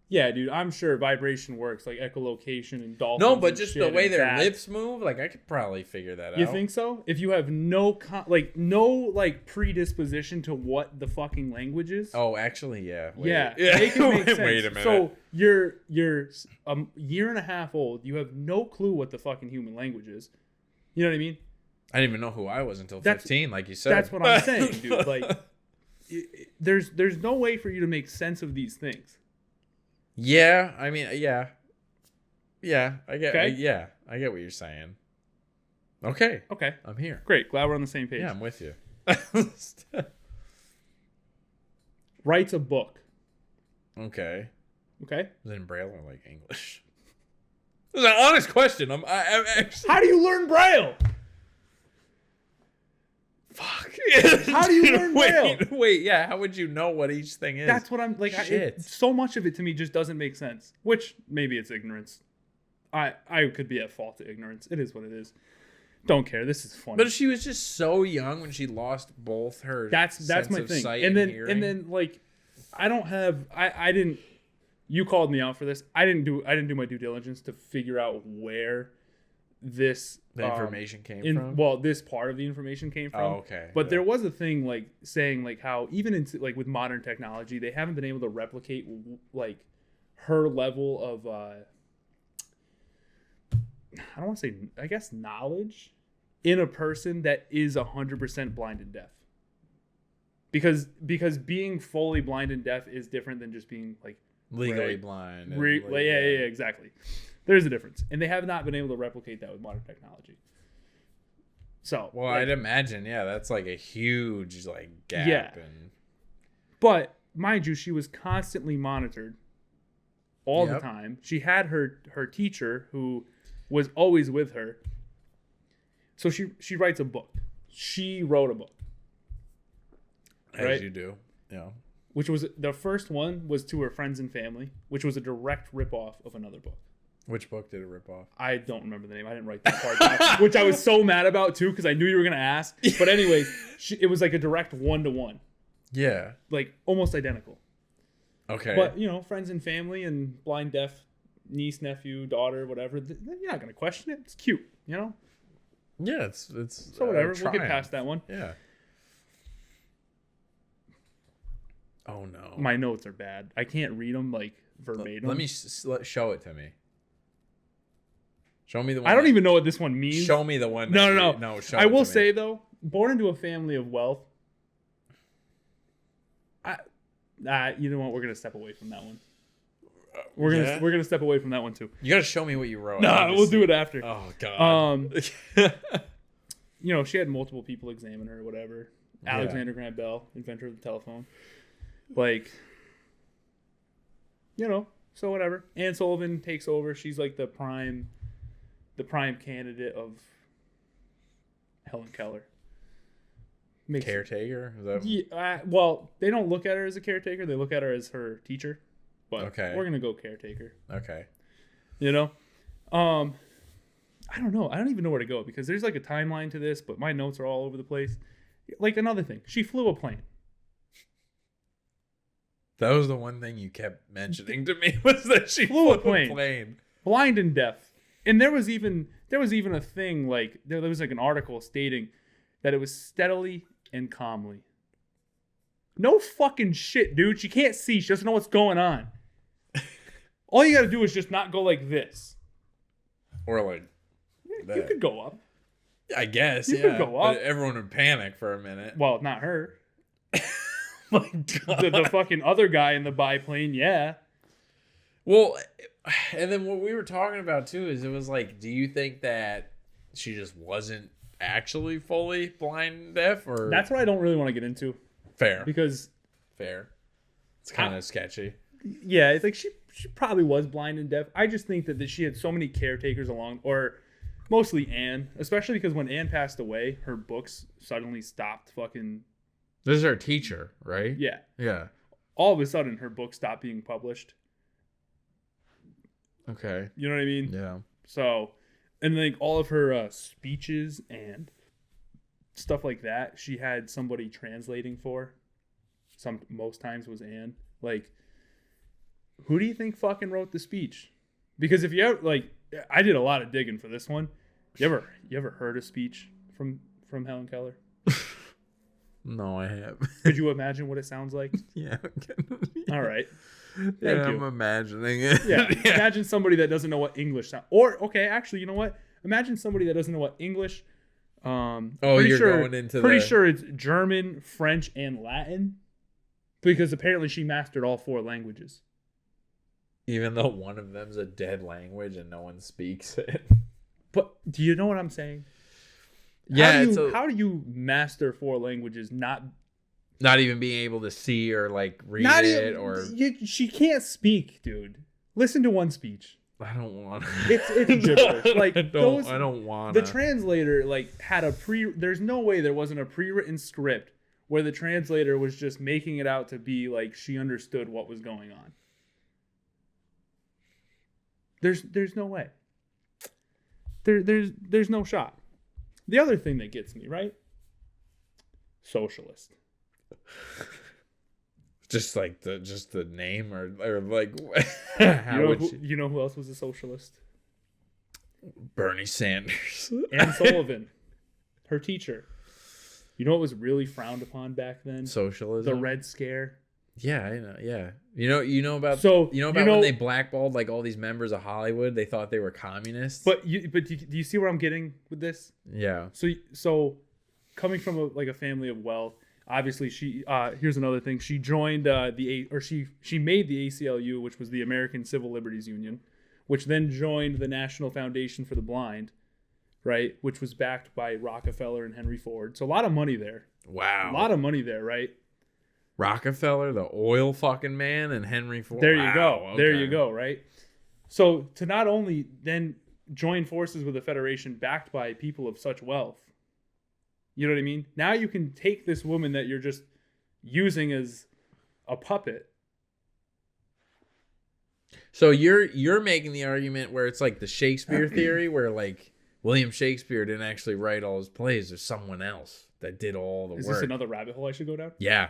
yeah, dude, I'm sure vibration works, like echolocation and dolphins. No, but just the way their lips move, like I could probably figure that out. You think so? If you have no predisposition to what the fucking language is. Oh, actually, yeah. Yeah. Make it make sense. Wait a minute. So you're a year and a half old. You have no clue what the fucking human language is. You know what I mean? I didn't even know who I was until 15, like you said. That's what I'm saying, dude. Like, there's no way for you to make sense of these things. Yeah, I mean, yeah, I get, okay? I get what you're saying. Okay, I'm here. Great, glad we're on the same page. Yeah, I'm with you. Writes a book. Okay. Is it in Braille or like English? This is an honest question. I'm actually... How do you learn Braille? Fuck. How do you learn Braille? Wait, yeah. How would you know what each thing is? That's what I'm like. So much of it to me just doesn't make sense. Which maybe it's ignorance. I could be at fault to ignorance. It is what it is. Don't care. This is funny. But she was just so young when she lost both her. That's my thing. And then like, I didn't. You called me out for this. I didn't do my due diligence to figure out where this information came from. Well, this part of the information came from. Oh, okay. But there was a thing like saying like how even in like with modern technology, they haven't been able to replicate like her level of I don't want to say, I guess, knowledge in a person that is 100% blind and deaf. Because being fully blind and deaf is different than just being like legally blind. Yeah, exactly. There's a difference, and they have not been able to replicate that with modern technology. So, well, I'd imagine, that's like a huge like gap. Yeah. But mind you, she was constantly monitored all the time. She had her teacher who was always with her. So she writes a book. She wrote a book. As you do. Yeah. Which was the first one was to her friends and family, which was a direct ripoff of another book. Which book did it rip off? I don't remember the name. I didn't write that part down, which I was so mad about too because I knew you were gonna ask. But anyways, it was like a direct 1-to-1. Yeah. Like almost identical. Okay. But friends and family and blind, deaf, niece, nephew, daughter, whatever. You're not gonna question it. It's cute, Yeah, it's so whatever. We'll get past that one. Yeah. Oh no. My notes are bad. I can't read them like verbatim. Let me show it to me. Show me the one. I don't even know what this one means. Show me the one. No. I will say though, born into a family of wealth. You know what? We're gonna step away from that one. We're gonna step away from that one too. You gotta show me what you wrote. No, we'll do it after. Oh god. She had multiple people examine her or whatever. Alexander Graham Bell, inventor of the telephone. Like, so whatever. Anne Sullivan takes over. She's like the prime candidate of Helen Keller. Caretaker? Is that... Yeah, well, they don't look at her as a caretaker. They look at her as her teacher. But we're gonna go caretaker. Okay. I don't know. I don't even know where to go because there's like a timeline to this, but my notes are all over the place. Like another thing, she flew a plane. That was the one thing you kept mentioning to me was that she flew a plane. Blind and deaf. And there was even a thing like there was like an article stating that it was steadily and calmly. No fucking shit, dude. She can't see. She doesn't know what's going on. All you got to do is just not go like this. Or like that. You could go up. I guess, you could go up. But everyone would panic for a minute. Well, not her. My God. The fucking other guy in the biplane, yeah. Well, and then what we were talking about too is it was like, do you think that she just wasn't actually fully blind and deaf, or that's what I don't really want to get into. Fair, because it's kind of sketchy. Yeah, it's like she probably was blind and deaf. I just think that she had so many caretakers along, or mostly Anne, especially because when Anne passed away, her books suddenly stopped fucking. This is her teacher, right? Yeah. Yeah. All of a sudden, her book stopped being published. Okay. You know what I mean? Yeah. So, and like all of her speeches and stuff like that, she had somebody translating for. Most times was Anne. Like, who do you think fucking wrote the speech? Because if you ever, like, I did a lot of digging for this one. You ever heard a speech from Helen Keller? No, I have. Could you imagine what it sounds like? Yeah. All right. Thank you. I'm imagining it. Yeah. Imagine somebody that doesn't know what English sounds. Or okay, actually, you know what? Imagine somebody that doesn't know what English. Going into. Pretty sure it's German, French, and Latin, because apparently she mastered all 4 languages. Even though one of them's a dead language and no one speaks it. But do you know what I'm saying? Yeah. How do you master 4 languages? Not even being able to see or like read it, or she can't speak, dude. Listen to one speech. I don't want. It's gibberish. Like I don't want. The translator like had There's no way there wasn't a pre-written script where the translator was just making it out to be like she understood what was going on. There's no way. There's no shot. The other thing that gets me, right? Socialist. Just like the name, or like you know who else was a socialist? Bernie Sanders. Anne Sullivan, her teacher. You know what was really frowned upon back then? Socialism. The Red Scare. Yeah, I know. Yeah, you know about when they blackballed like all these members of Hollywood. They thought they were communists. But do you see where I'm getting with this? Yeah. So coming from a family of wealth, obviously she here's another thing. She joined she made the ACLU, which was the American Civil Liberties Union, which then joined the National Foundation for the Blind, right? Which was backed by Rockefeller and Henry Ford. So a lot of money there. Wow. A lot of money there, right? Rockefeller, the oil fucking man, and Henry Ford. There you go. Okay. There you go, right? So to not only then join forces with a federation backed by people of such wealth, you know what I mean? Now you can take this woman that you're just using as a puppet. So you're making the argument where it's like the Shakespeare theory, where like William Shakespeare didn't actually write all his plays. There's someone else that did all the work. Is this another rabbit hole I should go down? Yeah.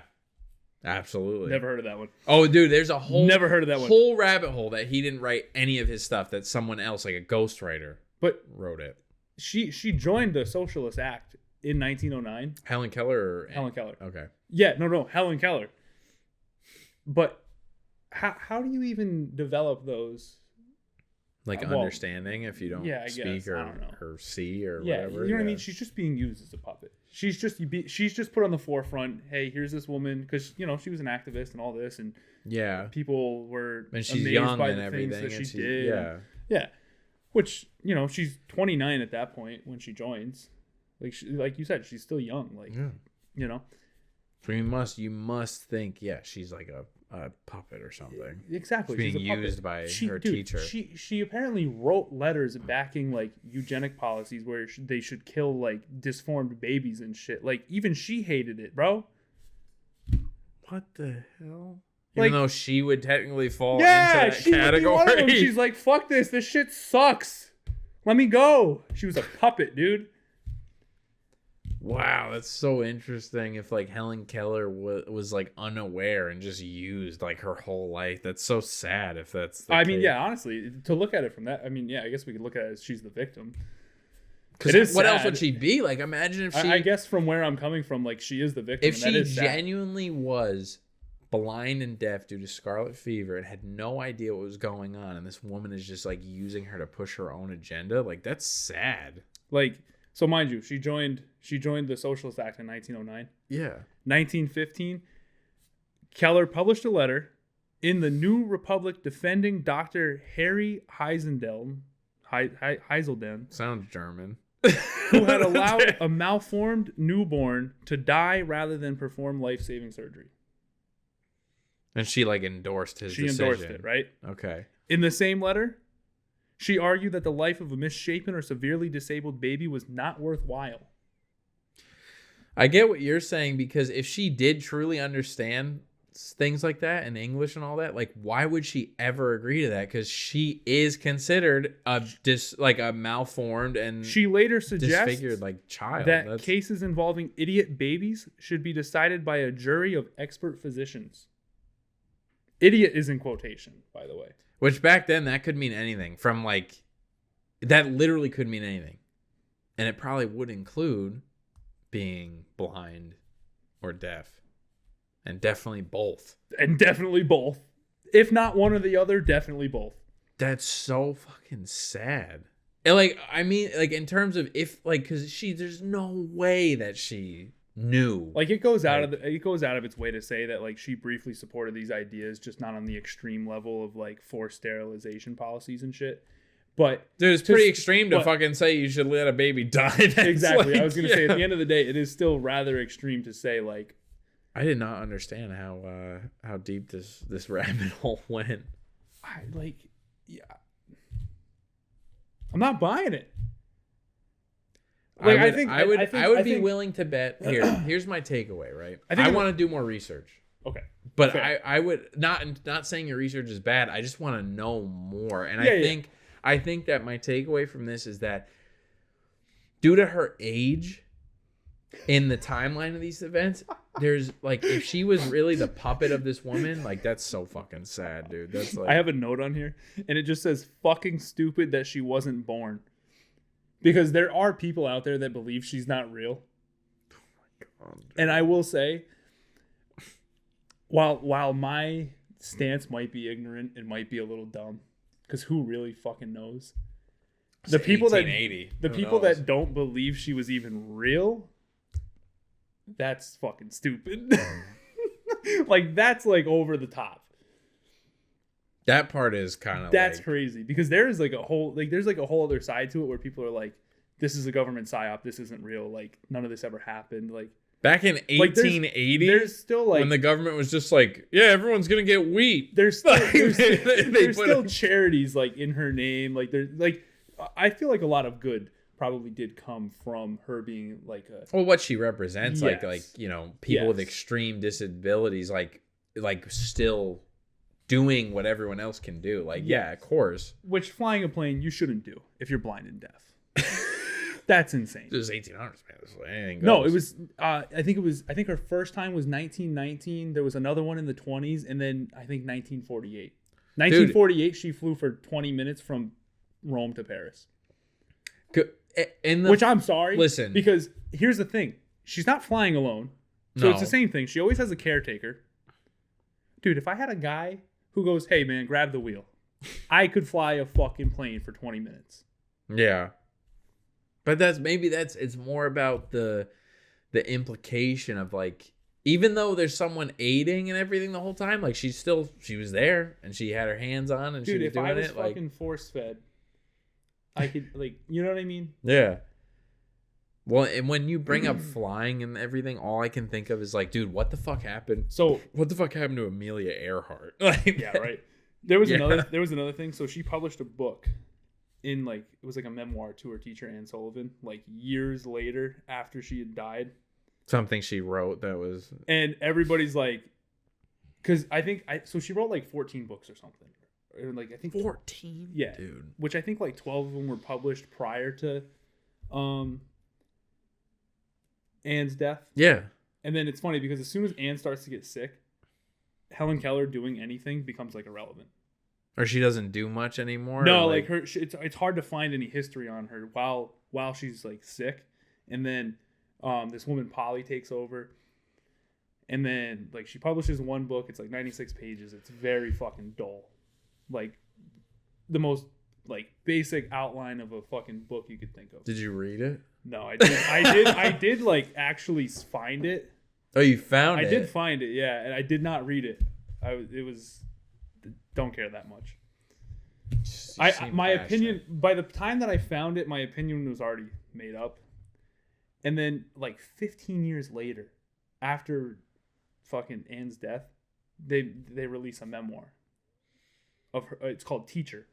Absolutely. Never heard of that one. Oh, dude, there's a never heard of that whole rabbit hole that he didn't write any of his stuff, that someone else, like a ghostwriter, wrote it. She joined the Socialist Act in 1909. Helen Keller? Helen Keller. Okay. Yeah, no, Helen Keller. But how do you even develop those? Like understanding if you don't speak or see or whatever. You know what I mean? She's just being used as a puppet. She's just put on the forefront. Hey, here's this woman, because she was an activist and all this, and people were she's amazed young by and the everything things that and she did. Yeah. Which she's 29 at that point when she joins. Like you said, she's still young. So you must think she's like a puppet or something. Exactly. She's being used by her teacher. She apparently wrote letters backing like eugenic policies where they should kill like disformed babies and shit. Like even she hated it, bro. What the hell? Even though she would technically fall into that category. She's like, fuck this. This shit sucks. Let me go. She was a puppet, dude. Wow, that's so interesting. If like Helen Keller was like unaware and just used like her whole life, that's so sad. If that's the case. Honestly, to look at it from that, I guess we could look at it as she's the victim. Because what else would she be? Like, imagine if she. I guess from where I'm coming from, like she is the victim. If she genuinely was blind and deaf due to scarlet fever and had no idea what was going on, and this woman is just like using her to push her own agenda, like that's sad. Like. So mind you, she joined the Socialist Act in 1909. Yeah. 1915, Keller published a letter in the New Republic defending Dr. Harry Heiselden, sounds German, who had allowed a malformed newborn to die rather than perform life-saving surgery. And she like endorsed his decision. She endorsed it, right? Okay. In the same letter, she argued that the life of a misshapen or severely disabled baby was not worthwhile. I get what you're saying, because if she did truly understand things like that in English and all that, like, why would she ever agree to that? Because she is considered a malformed and she later suggests disfigured like child. That cases involving idiot babies should be decided by a jury of expert physicians. Idiot is in quotation, by the way. Which back then that could mean anything. From like, that literally could mean anything, and it probably would include being blind or deaf. And definitely both. If not one or the other, definitely both. That's so fucking sad. And like, I mean, like, in terms of if, like, because there's no way that she knew. Like, it goes out of its way to say that, like, she briefly supported these ideas, just not on the extreme level of like forced sterilization policies and shit. But dude, it's pretty extreme to fucking say you should let a baby die. Exactly. Like, I was gonna say, at the end of the day, it is still rather extreme to say, like, I did not understand how deep this rabbit hole went. I'm not buying it. Like, I would be willing to bet. Here's my takeaway, right? I want to do more research. Okay. But I would not saying your research is bad. I just want to know more. And I think that my takeaway from this is that due to her age in the timeline of these events, there's like, if she was really the puppet of this woman, like, that's so fucking sad, dude. That's like, I have a note on here and it just says fucking stupid that she wasn't born. Because there are people out there that believe she's not real. Oh my God. Dude. And I will say, while my stance might be ignorant, it might be a little dumb. Because who really fucking knows? The people that don't believe she was even real, that's fucking stupid. Like, that's like over the top. That part is kind of that's like, crazy, because there's like a whole other side to it where people are like, this is a government psyop, this isn't real, like none of this ever happened. Like, back in 1880, there's still like, when the government was just like, yeah, everyone's gonna get wheat. There's still, there's still charities like in her name. Like, there's like, I feel like a lot of good probably did come from her being like a, well, what she represents, yes. like you know, people with extreme disabilities, like still doing what everyone else can do. Like, yeah, of course. Which flying a plane you shouldn't do if you're blind and deaf. That's insane. It was 1800s, man. No, it was. I think her first time was 1919. There was another one in the 20s, and then I think 1948. 1948, she flew for 20 minutes from Rome to Paris. Which I'm sorry. Listen, because here's the thing: she's not flying alone, so it's the same thing. She always has a caretaker. Dude, if I had a guy who goes, "Hey man, grab the wheel," I could fly a fucking plane for 20 minutes. Yeah. But it's more about the implication of, like, even though there's someone aiding and everything the whole time, like, she was there and she had her hands on and she was doing it. Dude, if I was fucking force fed, I could, like, you know what I mean? Yeah. Well, and when you bring up flying and everything, all I can think of is like, dude, what the fuck happened? So what the fuck happened to Amelia Earhart? Like, yeah, right. There was another thing. So she published a book. In like, it was like a memoir to her teacher Anne Sullivan, like years later after she had died. Something she wrote that was, and everybody's like, because so she wrote like 14 books or something, or like I think 14, yeah, dude. Which I think like 12 of them were published prior to, Anne's death. Yeah, and then it's funny because as soon as Anne starts to get sick, Helen Keller doing anything becomes like irrelevant. Or she doesn't do much anymore? No, like her, it's hard to find any history on her while she's like sick. And then this woman, Polly, takes over. And then like she publishes one book. It's like 96 pages. It's very fucking dull. Like the most like basic outline of a fucking book you could think of. Did you read it? No, I did. I did like actually find it. Oh, you found it? I did find it, yeah. And I did not read it. don't care that much. My opinion, by the time that I found it, my opinion was already made up. And then like 15 years later, after fucking Anne's death, they release a memoir of her. It's called Teacher,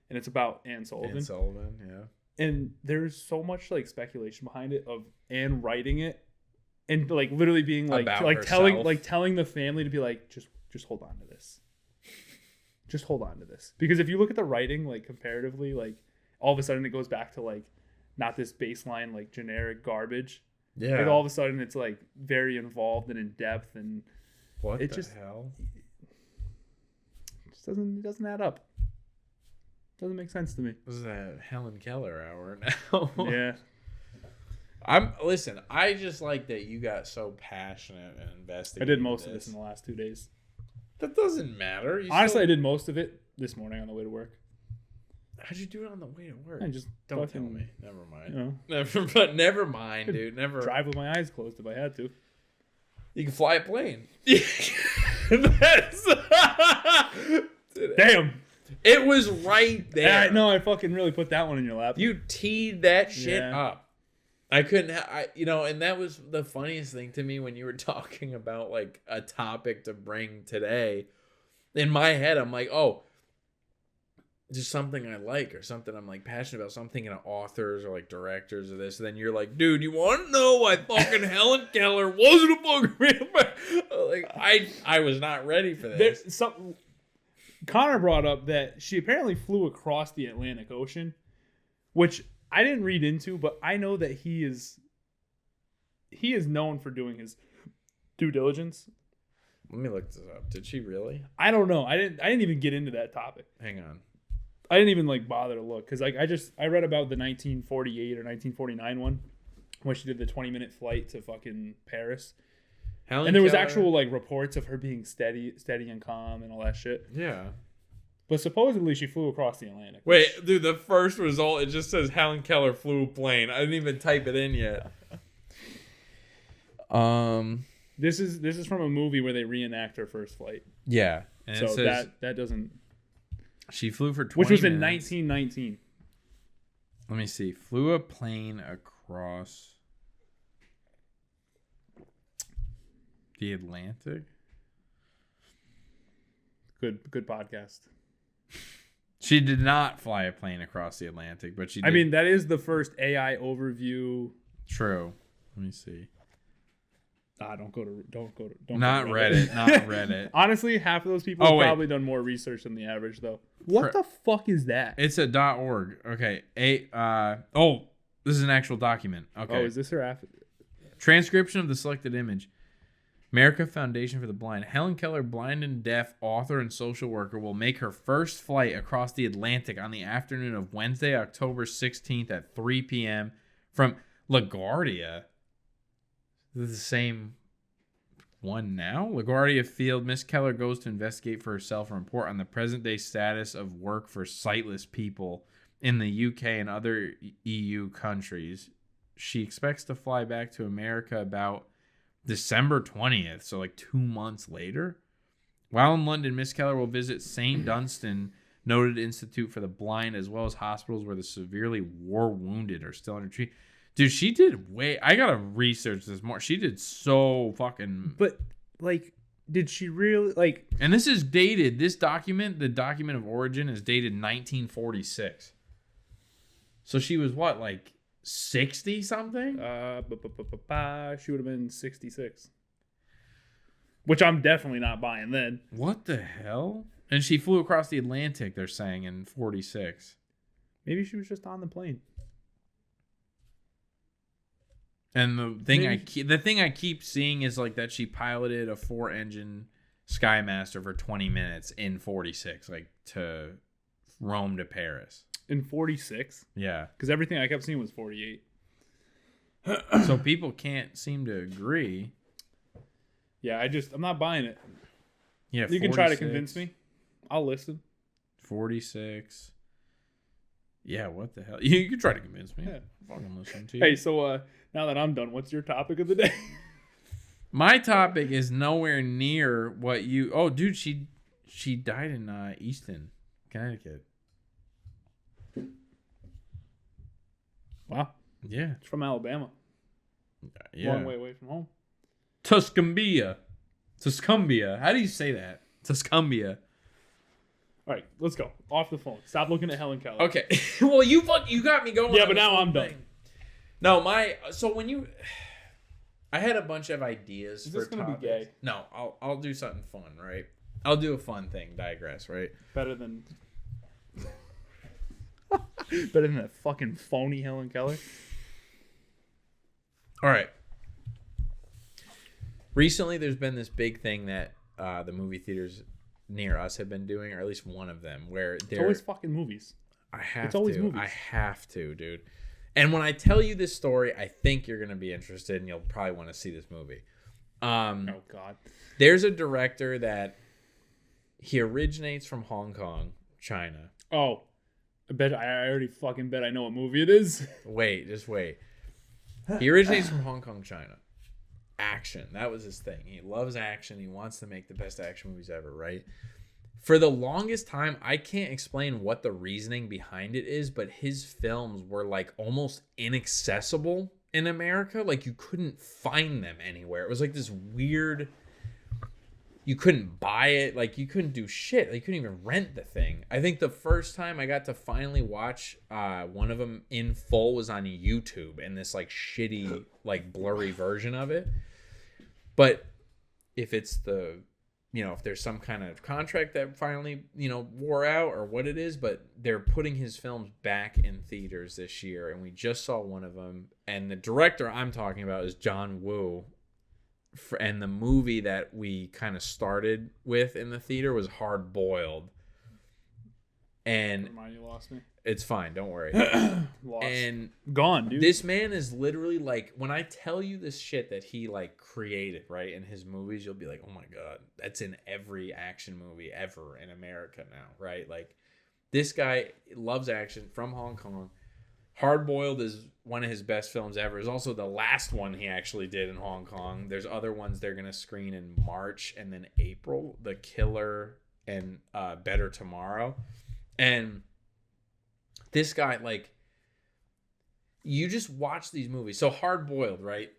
and it's about Anne Sullivan. Anne Sullivan, yeah. And there's so much like speculation behind it of Anne writing it, and like literally being like about like herself. telling the family to be like just hold on to this. Just hold on to this. Because if you look at the writing, like comparatively, like all of a sudden it goes back to like not this baseline like generic garbage. Yeah. Like all of a sudden it's like very involved and in depth, and what it the just hell? It just doesn't add up. Doesn't make sense to me. This is a Helen Keller hour now. Yeah. Listen, I just like that you got so passionate and invested. I did most of this in the last 2 days. That doesn't matter. Honestly, I did most of it this morning on the way to work. How'd you do it on the way to work? I just don't tell me. Never mind. You know, never mind, dude. Never drive with my eyes closed if I had to. You can fly a plane. Damn. It was right there. Yeah, no, I fucking really put that one in your lap. You teed that shit up. I couldn't, and that was the funniest thing to me when you were talking about like a topic to bring today. In my head, I'm like, oh, just something I like or something I'm like passionate about, something in authors or like directors of this. And then you're like, dude, you want to know why fucking Helen Keller wasn't a fucking real like I was not ready for this. Connor brought up that she apparently flew across the Atlantic Ocean, which I didn't read into, but I know that he is known for doing his due diligence. Let me look this up. Did she really? I don't know. I didn't even get into that topic. Hang on. I didn't even like bother to look because like I read about the 1948 or 1949 one when she did the 20-minute flight to fucking Paris. And there was actual like reports of her being steady and calm and all that shit. Yeah. But supposedly she flew across the Atlantic. Wait, dude, the first result, it just says Helen Keller flew a plane. I didn't even type it in yet. This is from a movie where they reenact her first flight. Yeah. And so it says, that doesn't... She flew for 20 Which was in minutes. 1919. Let me see. Flew a plane across the Atlantic. Good podcast. She did not fly a plane across the Atlantic, but she did. I mean, that is the first AI overview. True. Let me see. Don't go to not Reddit. Not Reddit. Honestly, half of those people have probably done more research than the average, though. What the fuck is that? It's a .org. Okay. This is an actual document. Okay. Oh, is this her affidavit? Transcription of the selected image. America Foundation for the Blind. Helen Keller, blind and deaf author and social worker, will make her first flight across the Atlantic on the afternoon of Wednesday, October 16th at 3 p.m. from LaGuardia. The same one now? LaGuardia Field. Miss Keller goes to investigate for herself and report on the present-day status of work for sightless people in the UK and other EU countries. She expects to fly back to America about December 20th, so like 2 months later. While in London, Miss Keller will visit St. Dunstan Noted Institute for the Blind, as well as hospitals where the severely war wounded are still under treatment. Dude, she did I gotta research this more. She did so fucking... But, like, did she really, like... And this is dated, this document, the document of origin is dated 1946. So she was what, like 60 something? She would have been 66. Which I'm definitely not buying then. What the hell? And she flew across the Atlantic, they're saying, in 46. Maybe she was just on the plane. And the thing I keep seeing is like that she piloted a 4-engine Skymaster for 20 minutes in 46, like to Rome to Paris. In 46? Yeah. Because everything I kept seeing was 48. So people can't seem to agree. Yeah, I'm not buying it. Yeah, you can try to convince me. I'll listen. 46. Yeah, what the hell? You can try to convince me. Yeah. I'll fucking listen to you. Hey, so now that I'm done, what's your topic of the day? My topic is nowhere near what you... Oh, dude, she She died in Easton, Connecticut. Wow. Yeah. It's from Alabama. Yeah. Long way away from home. Tuscumbia. How do you say that? Tuscumbia. All right, let's go. Off the phone. Stop looking at Helen Keller. Okay. Well, you got me going. Yeah, but now I'm done. No, I had a bunch of ideas. Is this going to be gay? No, I'll do something fun, right? I'll do a fun thing, digress, right? Better than that fucking phony Helen Keller. All right. Recently, there's been this big thing that the movie theaters near us have been doing, or at least one of them, where it's always fucking movies. It's always movies. I have to, dude. And when I tell you this story, I think you're going to be interested, and you'll probably want to see this movie. Oh, God. There's a director that he originates from Hong Kong, China. Oh, I already fucking bet I know what movie it is. Just wait. He originates from Hong Kong, China. Action. That was his thing. He loves action. He wants to make the best action movies ever, right? For the longest time, I can't explain what the reasoning behind it is, but his films were like almost inaccessible in America. Like you couldn't find them anywhere. It was like this weird... You couldn't buy it. Like you couldn't do shit. Like, you couldn't even rent the thing. I think the first time I got to finally watch one of them in full was on YouTube, and this like shitty, like blurry version of it. But if it's if there's some kind of contract that finally, wore out or what it is, but they're putting his films back in theaters this year, and we just saw one of them. And the director I'm talking about is John Woo. And the movie that we kind of started with in the theater was Hard Boiled. And never mind, you lost me. It's fine, don't worry. Lost. And gone, dude. This man is literally like, when I tell you this shit that he like created, right, in his movies, you'll be like, oh my God, that's in every action movie ever in America now, right? Like, this guy loves action from Hong Kong. Hard Boiled is one of his best films ever. It's also the last one he actually did in Hong Kong. There's other ones they're going to screen in March and then April. The Killer and Better Tomorrow. And this guy, like, you just watch these movies. So Hard Boiled, right?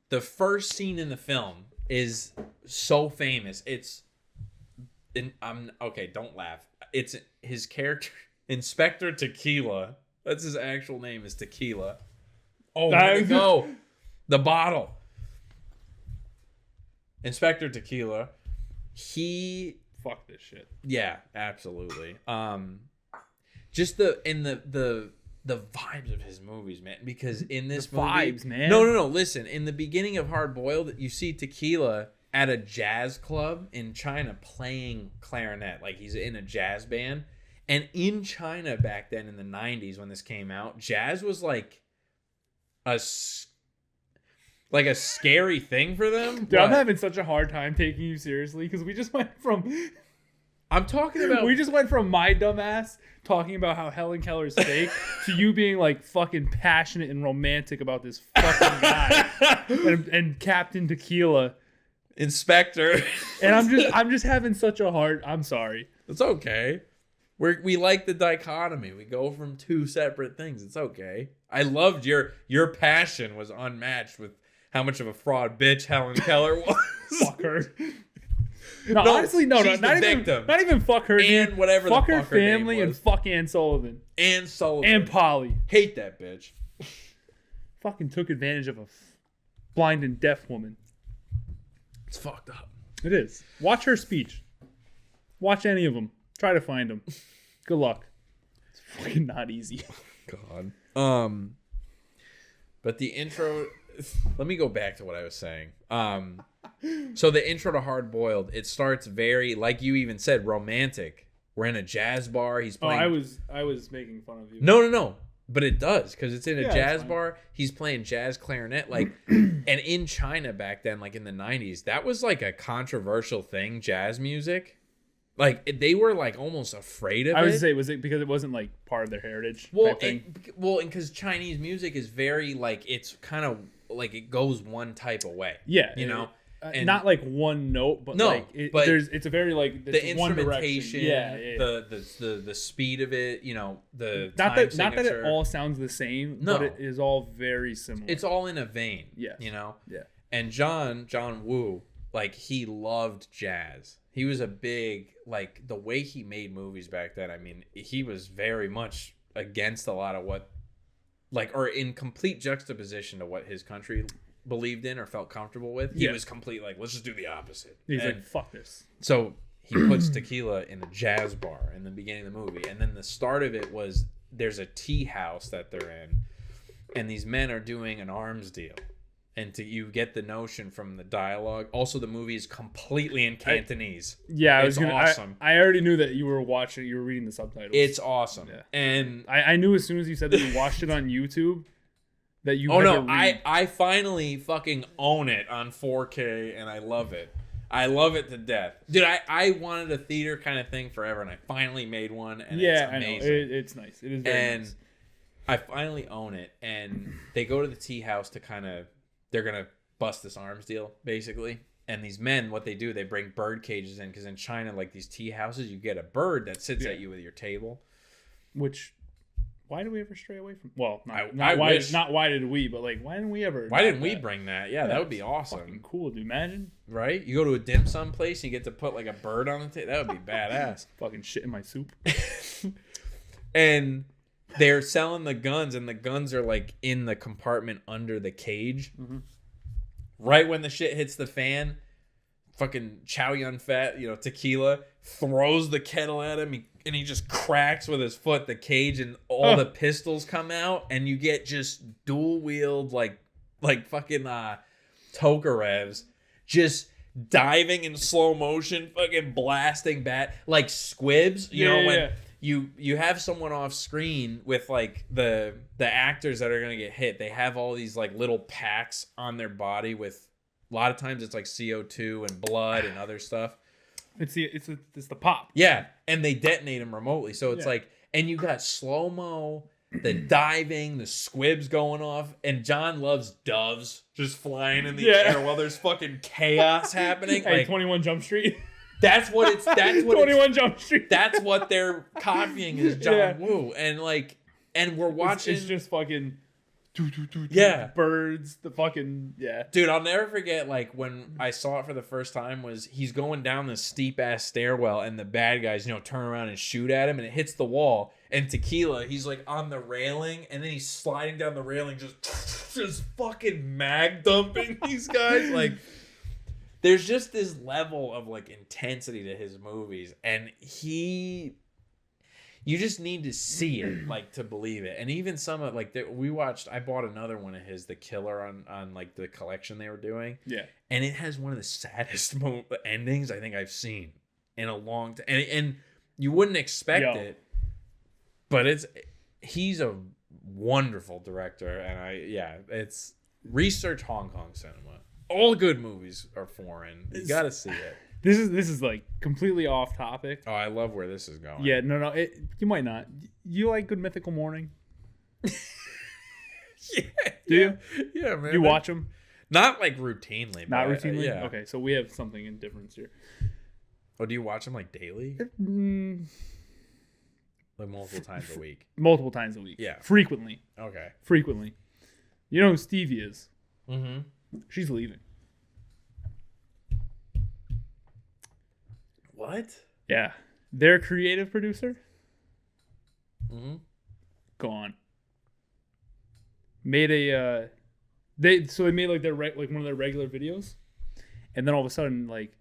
The first scene in the film is so famous. Okay, don't laugh. It's his character, Inspector Tequila. That's his actual name, is Tequila. Oh, there you go. The bottle. Inspector Tequila. Fuck this shit. Yeah, absolutely. Just the vibes of his movies, man. Because in this movie, vibes, man. No. Listen, in the beginning of Hard Boiled, you see Tequila at a jazz club in China playing clarinet. Like, he's in a jazz band. And in China back then in the 90s when this came out, jazz was like a scary thing for them. Dude, I'm having such a hard time taking you seriously because we just went from my dumbass talking about how Helen Keller's fake to you being like fucking passionate and romantic about this fucking guy and Captain Tequila, Inspector. And I'm just having such a hard. I'm sorry. It's okay. We like the dichotomy. We go from two separate things. It's okay. I loved your passion was unmatched with how much of a fraud bitch Helen Keller was. Fuck her. No, honestly, no, she's not even fuck her. And dude. whatever fuck the her fuck her family name and was. fuck Ann Sullivan. And Polly. Hate that bitch. Fucking took advantage of a blind and deaf woman. It's fucked up. It is. Watch her speech. Watch any of them. Try to find them. Good luck. It's fucking not easy. God. But the intro. Let me go back to what I was saying. So the intro to Hard Boiled, it starts very, like you even said, romantic. We're in a jazz bar. He's playing. I was making fun of you. No. But it does, because it's in a jazz bar. He's playing jazz clarinet, like, and in China back then, like in the 90s, that was like a controversial thing. Jazz music. Like, they were, like, almost afraid of it. I was say, was it because it wasn't, like, part of their heritage? Well, because Chinese music is very, like, it's kind of, like, it goes one type of way. Yeah. You know? not like one note, but no, like it's a very like the instrumentation, the speed of it, the not time that not that it all sounds the same, but it is all very similar. It's all in a vein, And John Woo, like he loved jazz. He was a big like the way he made movies back then. I mean, he was very much against a lot of what, like, or in complete juxtaposition to what his country believed in or felt comfortable with. He was complete like, let's just do the opposite. He's like, fuck this. So he puts tequila in a jazz bar in the beginning of the movie, and then the start of it was there's a tea house that they're in, and these men are doing an arms deal. And you get the notion from the dialogue. Also, the movie is completely in Cantonese. It's awesome. I already knew that you were reading the subtitles. It's awesome. Yeah. And I knew as soon as you said that you watched it on YouTube that you I finally fucking own it on 4K, and I love it. I love it to death. Dude, I wanted a theater kind of thing forever, and I finally made one, and it's amazing. I know. It's nice. It is very nice. I finally own it, and they go to the tea house to kind of... They're going to bust this arms deal, basically. And these men, what they do, they bring bird cages in. Because in China, like these tea houses, you get a bird that sits at you with your table. Which, why do we ever stray away from... Well, not why did we, but like, why didn't we ever... Why didn't we bring that? Yeah, that would be awesome. Fucking cool, dude. Imagine. Right? You go to a dim sum place, and you get to put like a bird on the table. That would be badass. Fucking shit in my soup. And... they're selling the guns, and the guns are like in the compartment under the cage. Mm-hmm. Right when the shit hits the fan, fucking Chow Yun Fat, tequila, throws the kettle at him, and he just cracks with his foot the cage, and all the pistols come out, and you get just dual wield like fucking Tokarevs, just diving in slow motion, fucking blasting like squibs. When. You have someone off screen with like the actors that are gonna get hit. They have all these like little packs on their body with a lot of times it's like CO2 and blood and other stuff. It's the pop. Yeah, and they detonate them remotely. So it's like, and you got slow mo, the diving, the squibs going off, and John loves doves just flying in the air while there's fucking chaos happening. Hey, like 21 Jump Street. That's what 21 Jump Street. That's what they're copying is John Woo, and we're watching. It's just fucking. Birds. The fucking Dude, I'll never forget like when I saw it for the first time. Was he's going down this steep ass stairwell, and the bad guys turn around and shoot at him, and it hits the wall. And Tequila, he's like on the railing, and then he's sliding down the railing, just fucking mag dumping these guys like. There's just this level of like intensity to his movies, and you just need to see it like to believe it. And even some of like I bought another one of his, The Killer, on like the collection they were doing. Yeah, and it has one of the saddest endings I think I've seen in a long time. And you wouldn't expect it, but he's a wonderful director, and it's research Hong Kong cinema. All good movies are foreign. You gotta see it. This is like completely off topic. Oh, I love where this is going. Yeah, no, you might not. You like Good Mythical Morning? Do you? Yeah, man. You watch them? Not like routinely. Not routinely? Yeah. Okay, so we have something in difference here. Oh, do you watch them like daily? Like multiple times a week? Multiple times a week. Yeah. Frequently. Okay. Frequently. You know who Stevie is? Mm-hmm. She's leaving. What? Yeah. Their creative producer? Mm-hmm. Gone. Made a they made like one of their regular videos, and then all of a sudden like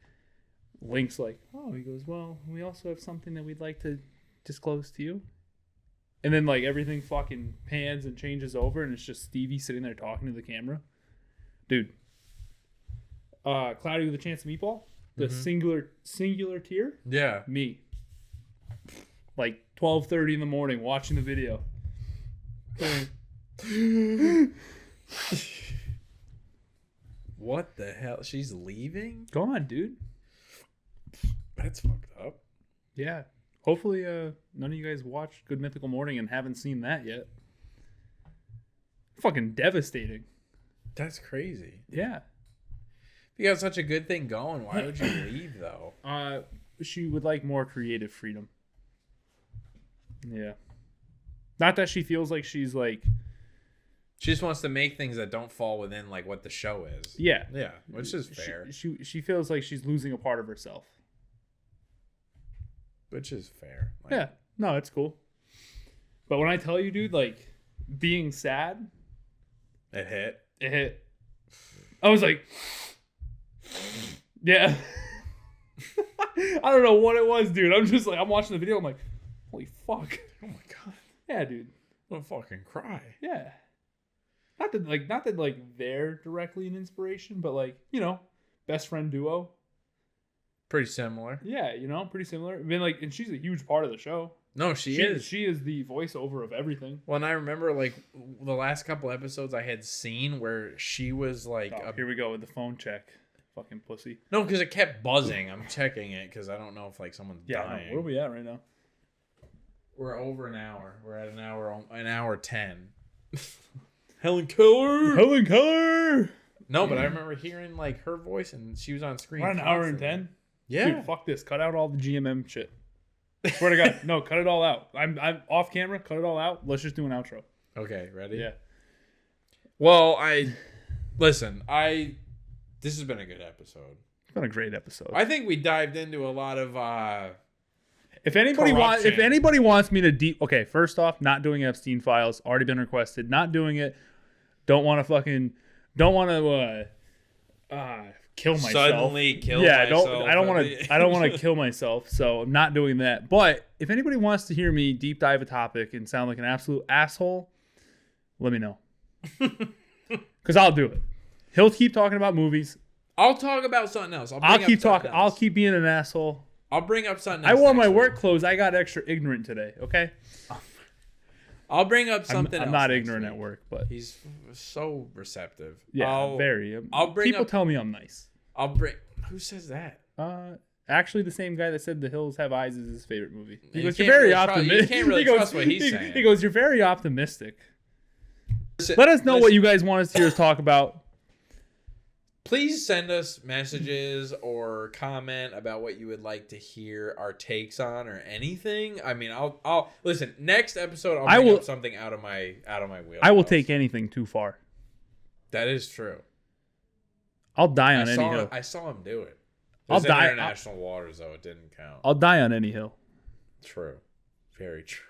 Link's like, oh, he goes, well, we also have something that we'd like to disclose to you. And then like everything fucking pans and changes over, and it's just Stevie sitting there talking to the camera. Dude. Cloudy with a Chance of Meatball, the singular tier. Yeah. Me. Like 12:30 in the morning watching the video. What the hell? She's leaving? Go on, dude. That's fucked up. Yeah. Hopefully none of you guys watched Good Mythical Morning and haven't seen that yet. Fucking devastating. That's crazy. Yeah. you got such a good thing going, why would you leave though? She would like more creative freedom. Yeah. Not that she feels like she's like. She just wants to make things that don't fall within like what the show is. Yeah. Yeah, which is fair. She feels like she's losing a part of herself. Which is fair. Like, yeah. No, it's cool. But when I tell you, dude, like being sad. It hit. It hit. I was like, yeah. I don't know what it was, dude. I'm just like, I'm watching the video. I'm like, holy fuck. Oh my God. Yeah, dude. I'm gonna fucking cry. Yeah. Not that they're directly an inspiration, but like, you know, best friend duo. Pretty similar. Yeah, you know, pretty similar. I mean, like, and she's a huge part of the show. No, she is. She is the voiceover of everything. Well, and I remember like the last couple episodes I had seen where she was like, here we go with the phone check, fucking pussy. No, because it kept buzzing. I'm checking it because I don't know if like someone's dying. Where are we at right now? We're over an hour. We're at an hour 10. Helen Keller. Helen Keller. No, but I remember hearing like her voice and she was on screen. We're at an hour and 10. Yeah. Dude, fuck this. Cut out all the GMM shit. Swear to God, no, cut it all out. I'm off camera. Cut it all out. Let's just do an outro. Okay, ready? Yeah. Well, this has been a good episode. It's been a great episode. I think we dived into a lot of If anybody wants me to okay, first off, not doing Epstein files, already been requested. Not doing it. Don't want to kill myself. Suddenly kill myself. I don't want to kill myself, so I'm not doing that. But if anybody wants to hear me deep dive a topic and sound like an absolute asshole, let me know. Cuz I'll do it. He'll keep talking about movies. I'll talk about something else. I'll keep talking. I'll keep being an asshole. I'll bring up something else. I wore my work clothes. I got extra ignorant today, okay? I'll bring up something else. I'm not ignorant at work, but he's so receptive. Yeah, very. People tell me I'm nice. Who says that? Actually, the same guy that said The Hills Have Eyes is his favorite movie. He goes, "You're very optimistic." You can't really trust what he's saying. He goes, "You're very optimistic." Let us know what you guys want us to hear us talk about. Please send us messages or comment about what you would like to hear our takes on or anything. I mean, I'll listen. Next episode, I'll bring up something out of my wheel. I will take anything too far. That is true. I'll die on any hill. I saw him do it. I'll die. International waters, though. It didn't count. I'll die on any hill. True. Very true.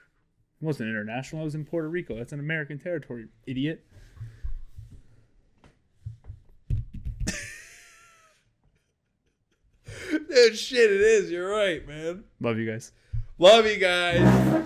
It wasn't international. I was in Puerto Rico. That's an American territory, idiot. Dude, shit, it is. You're right, man. Love you guys. Love you guys.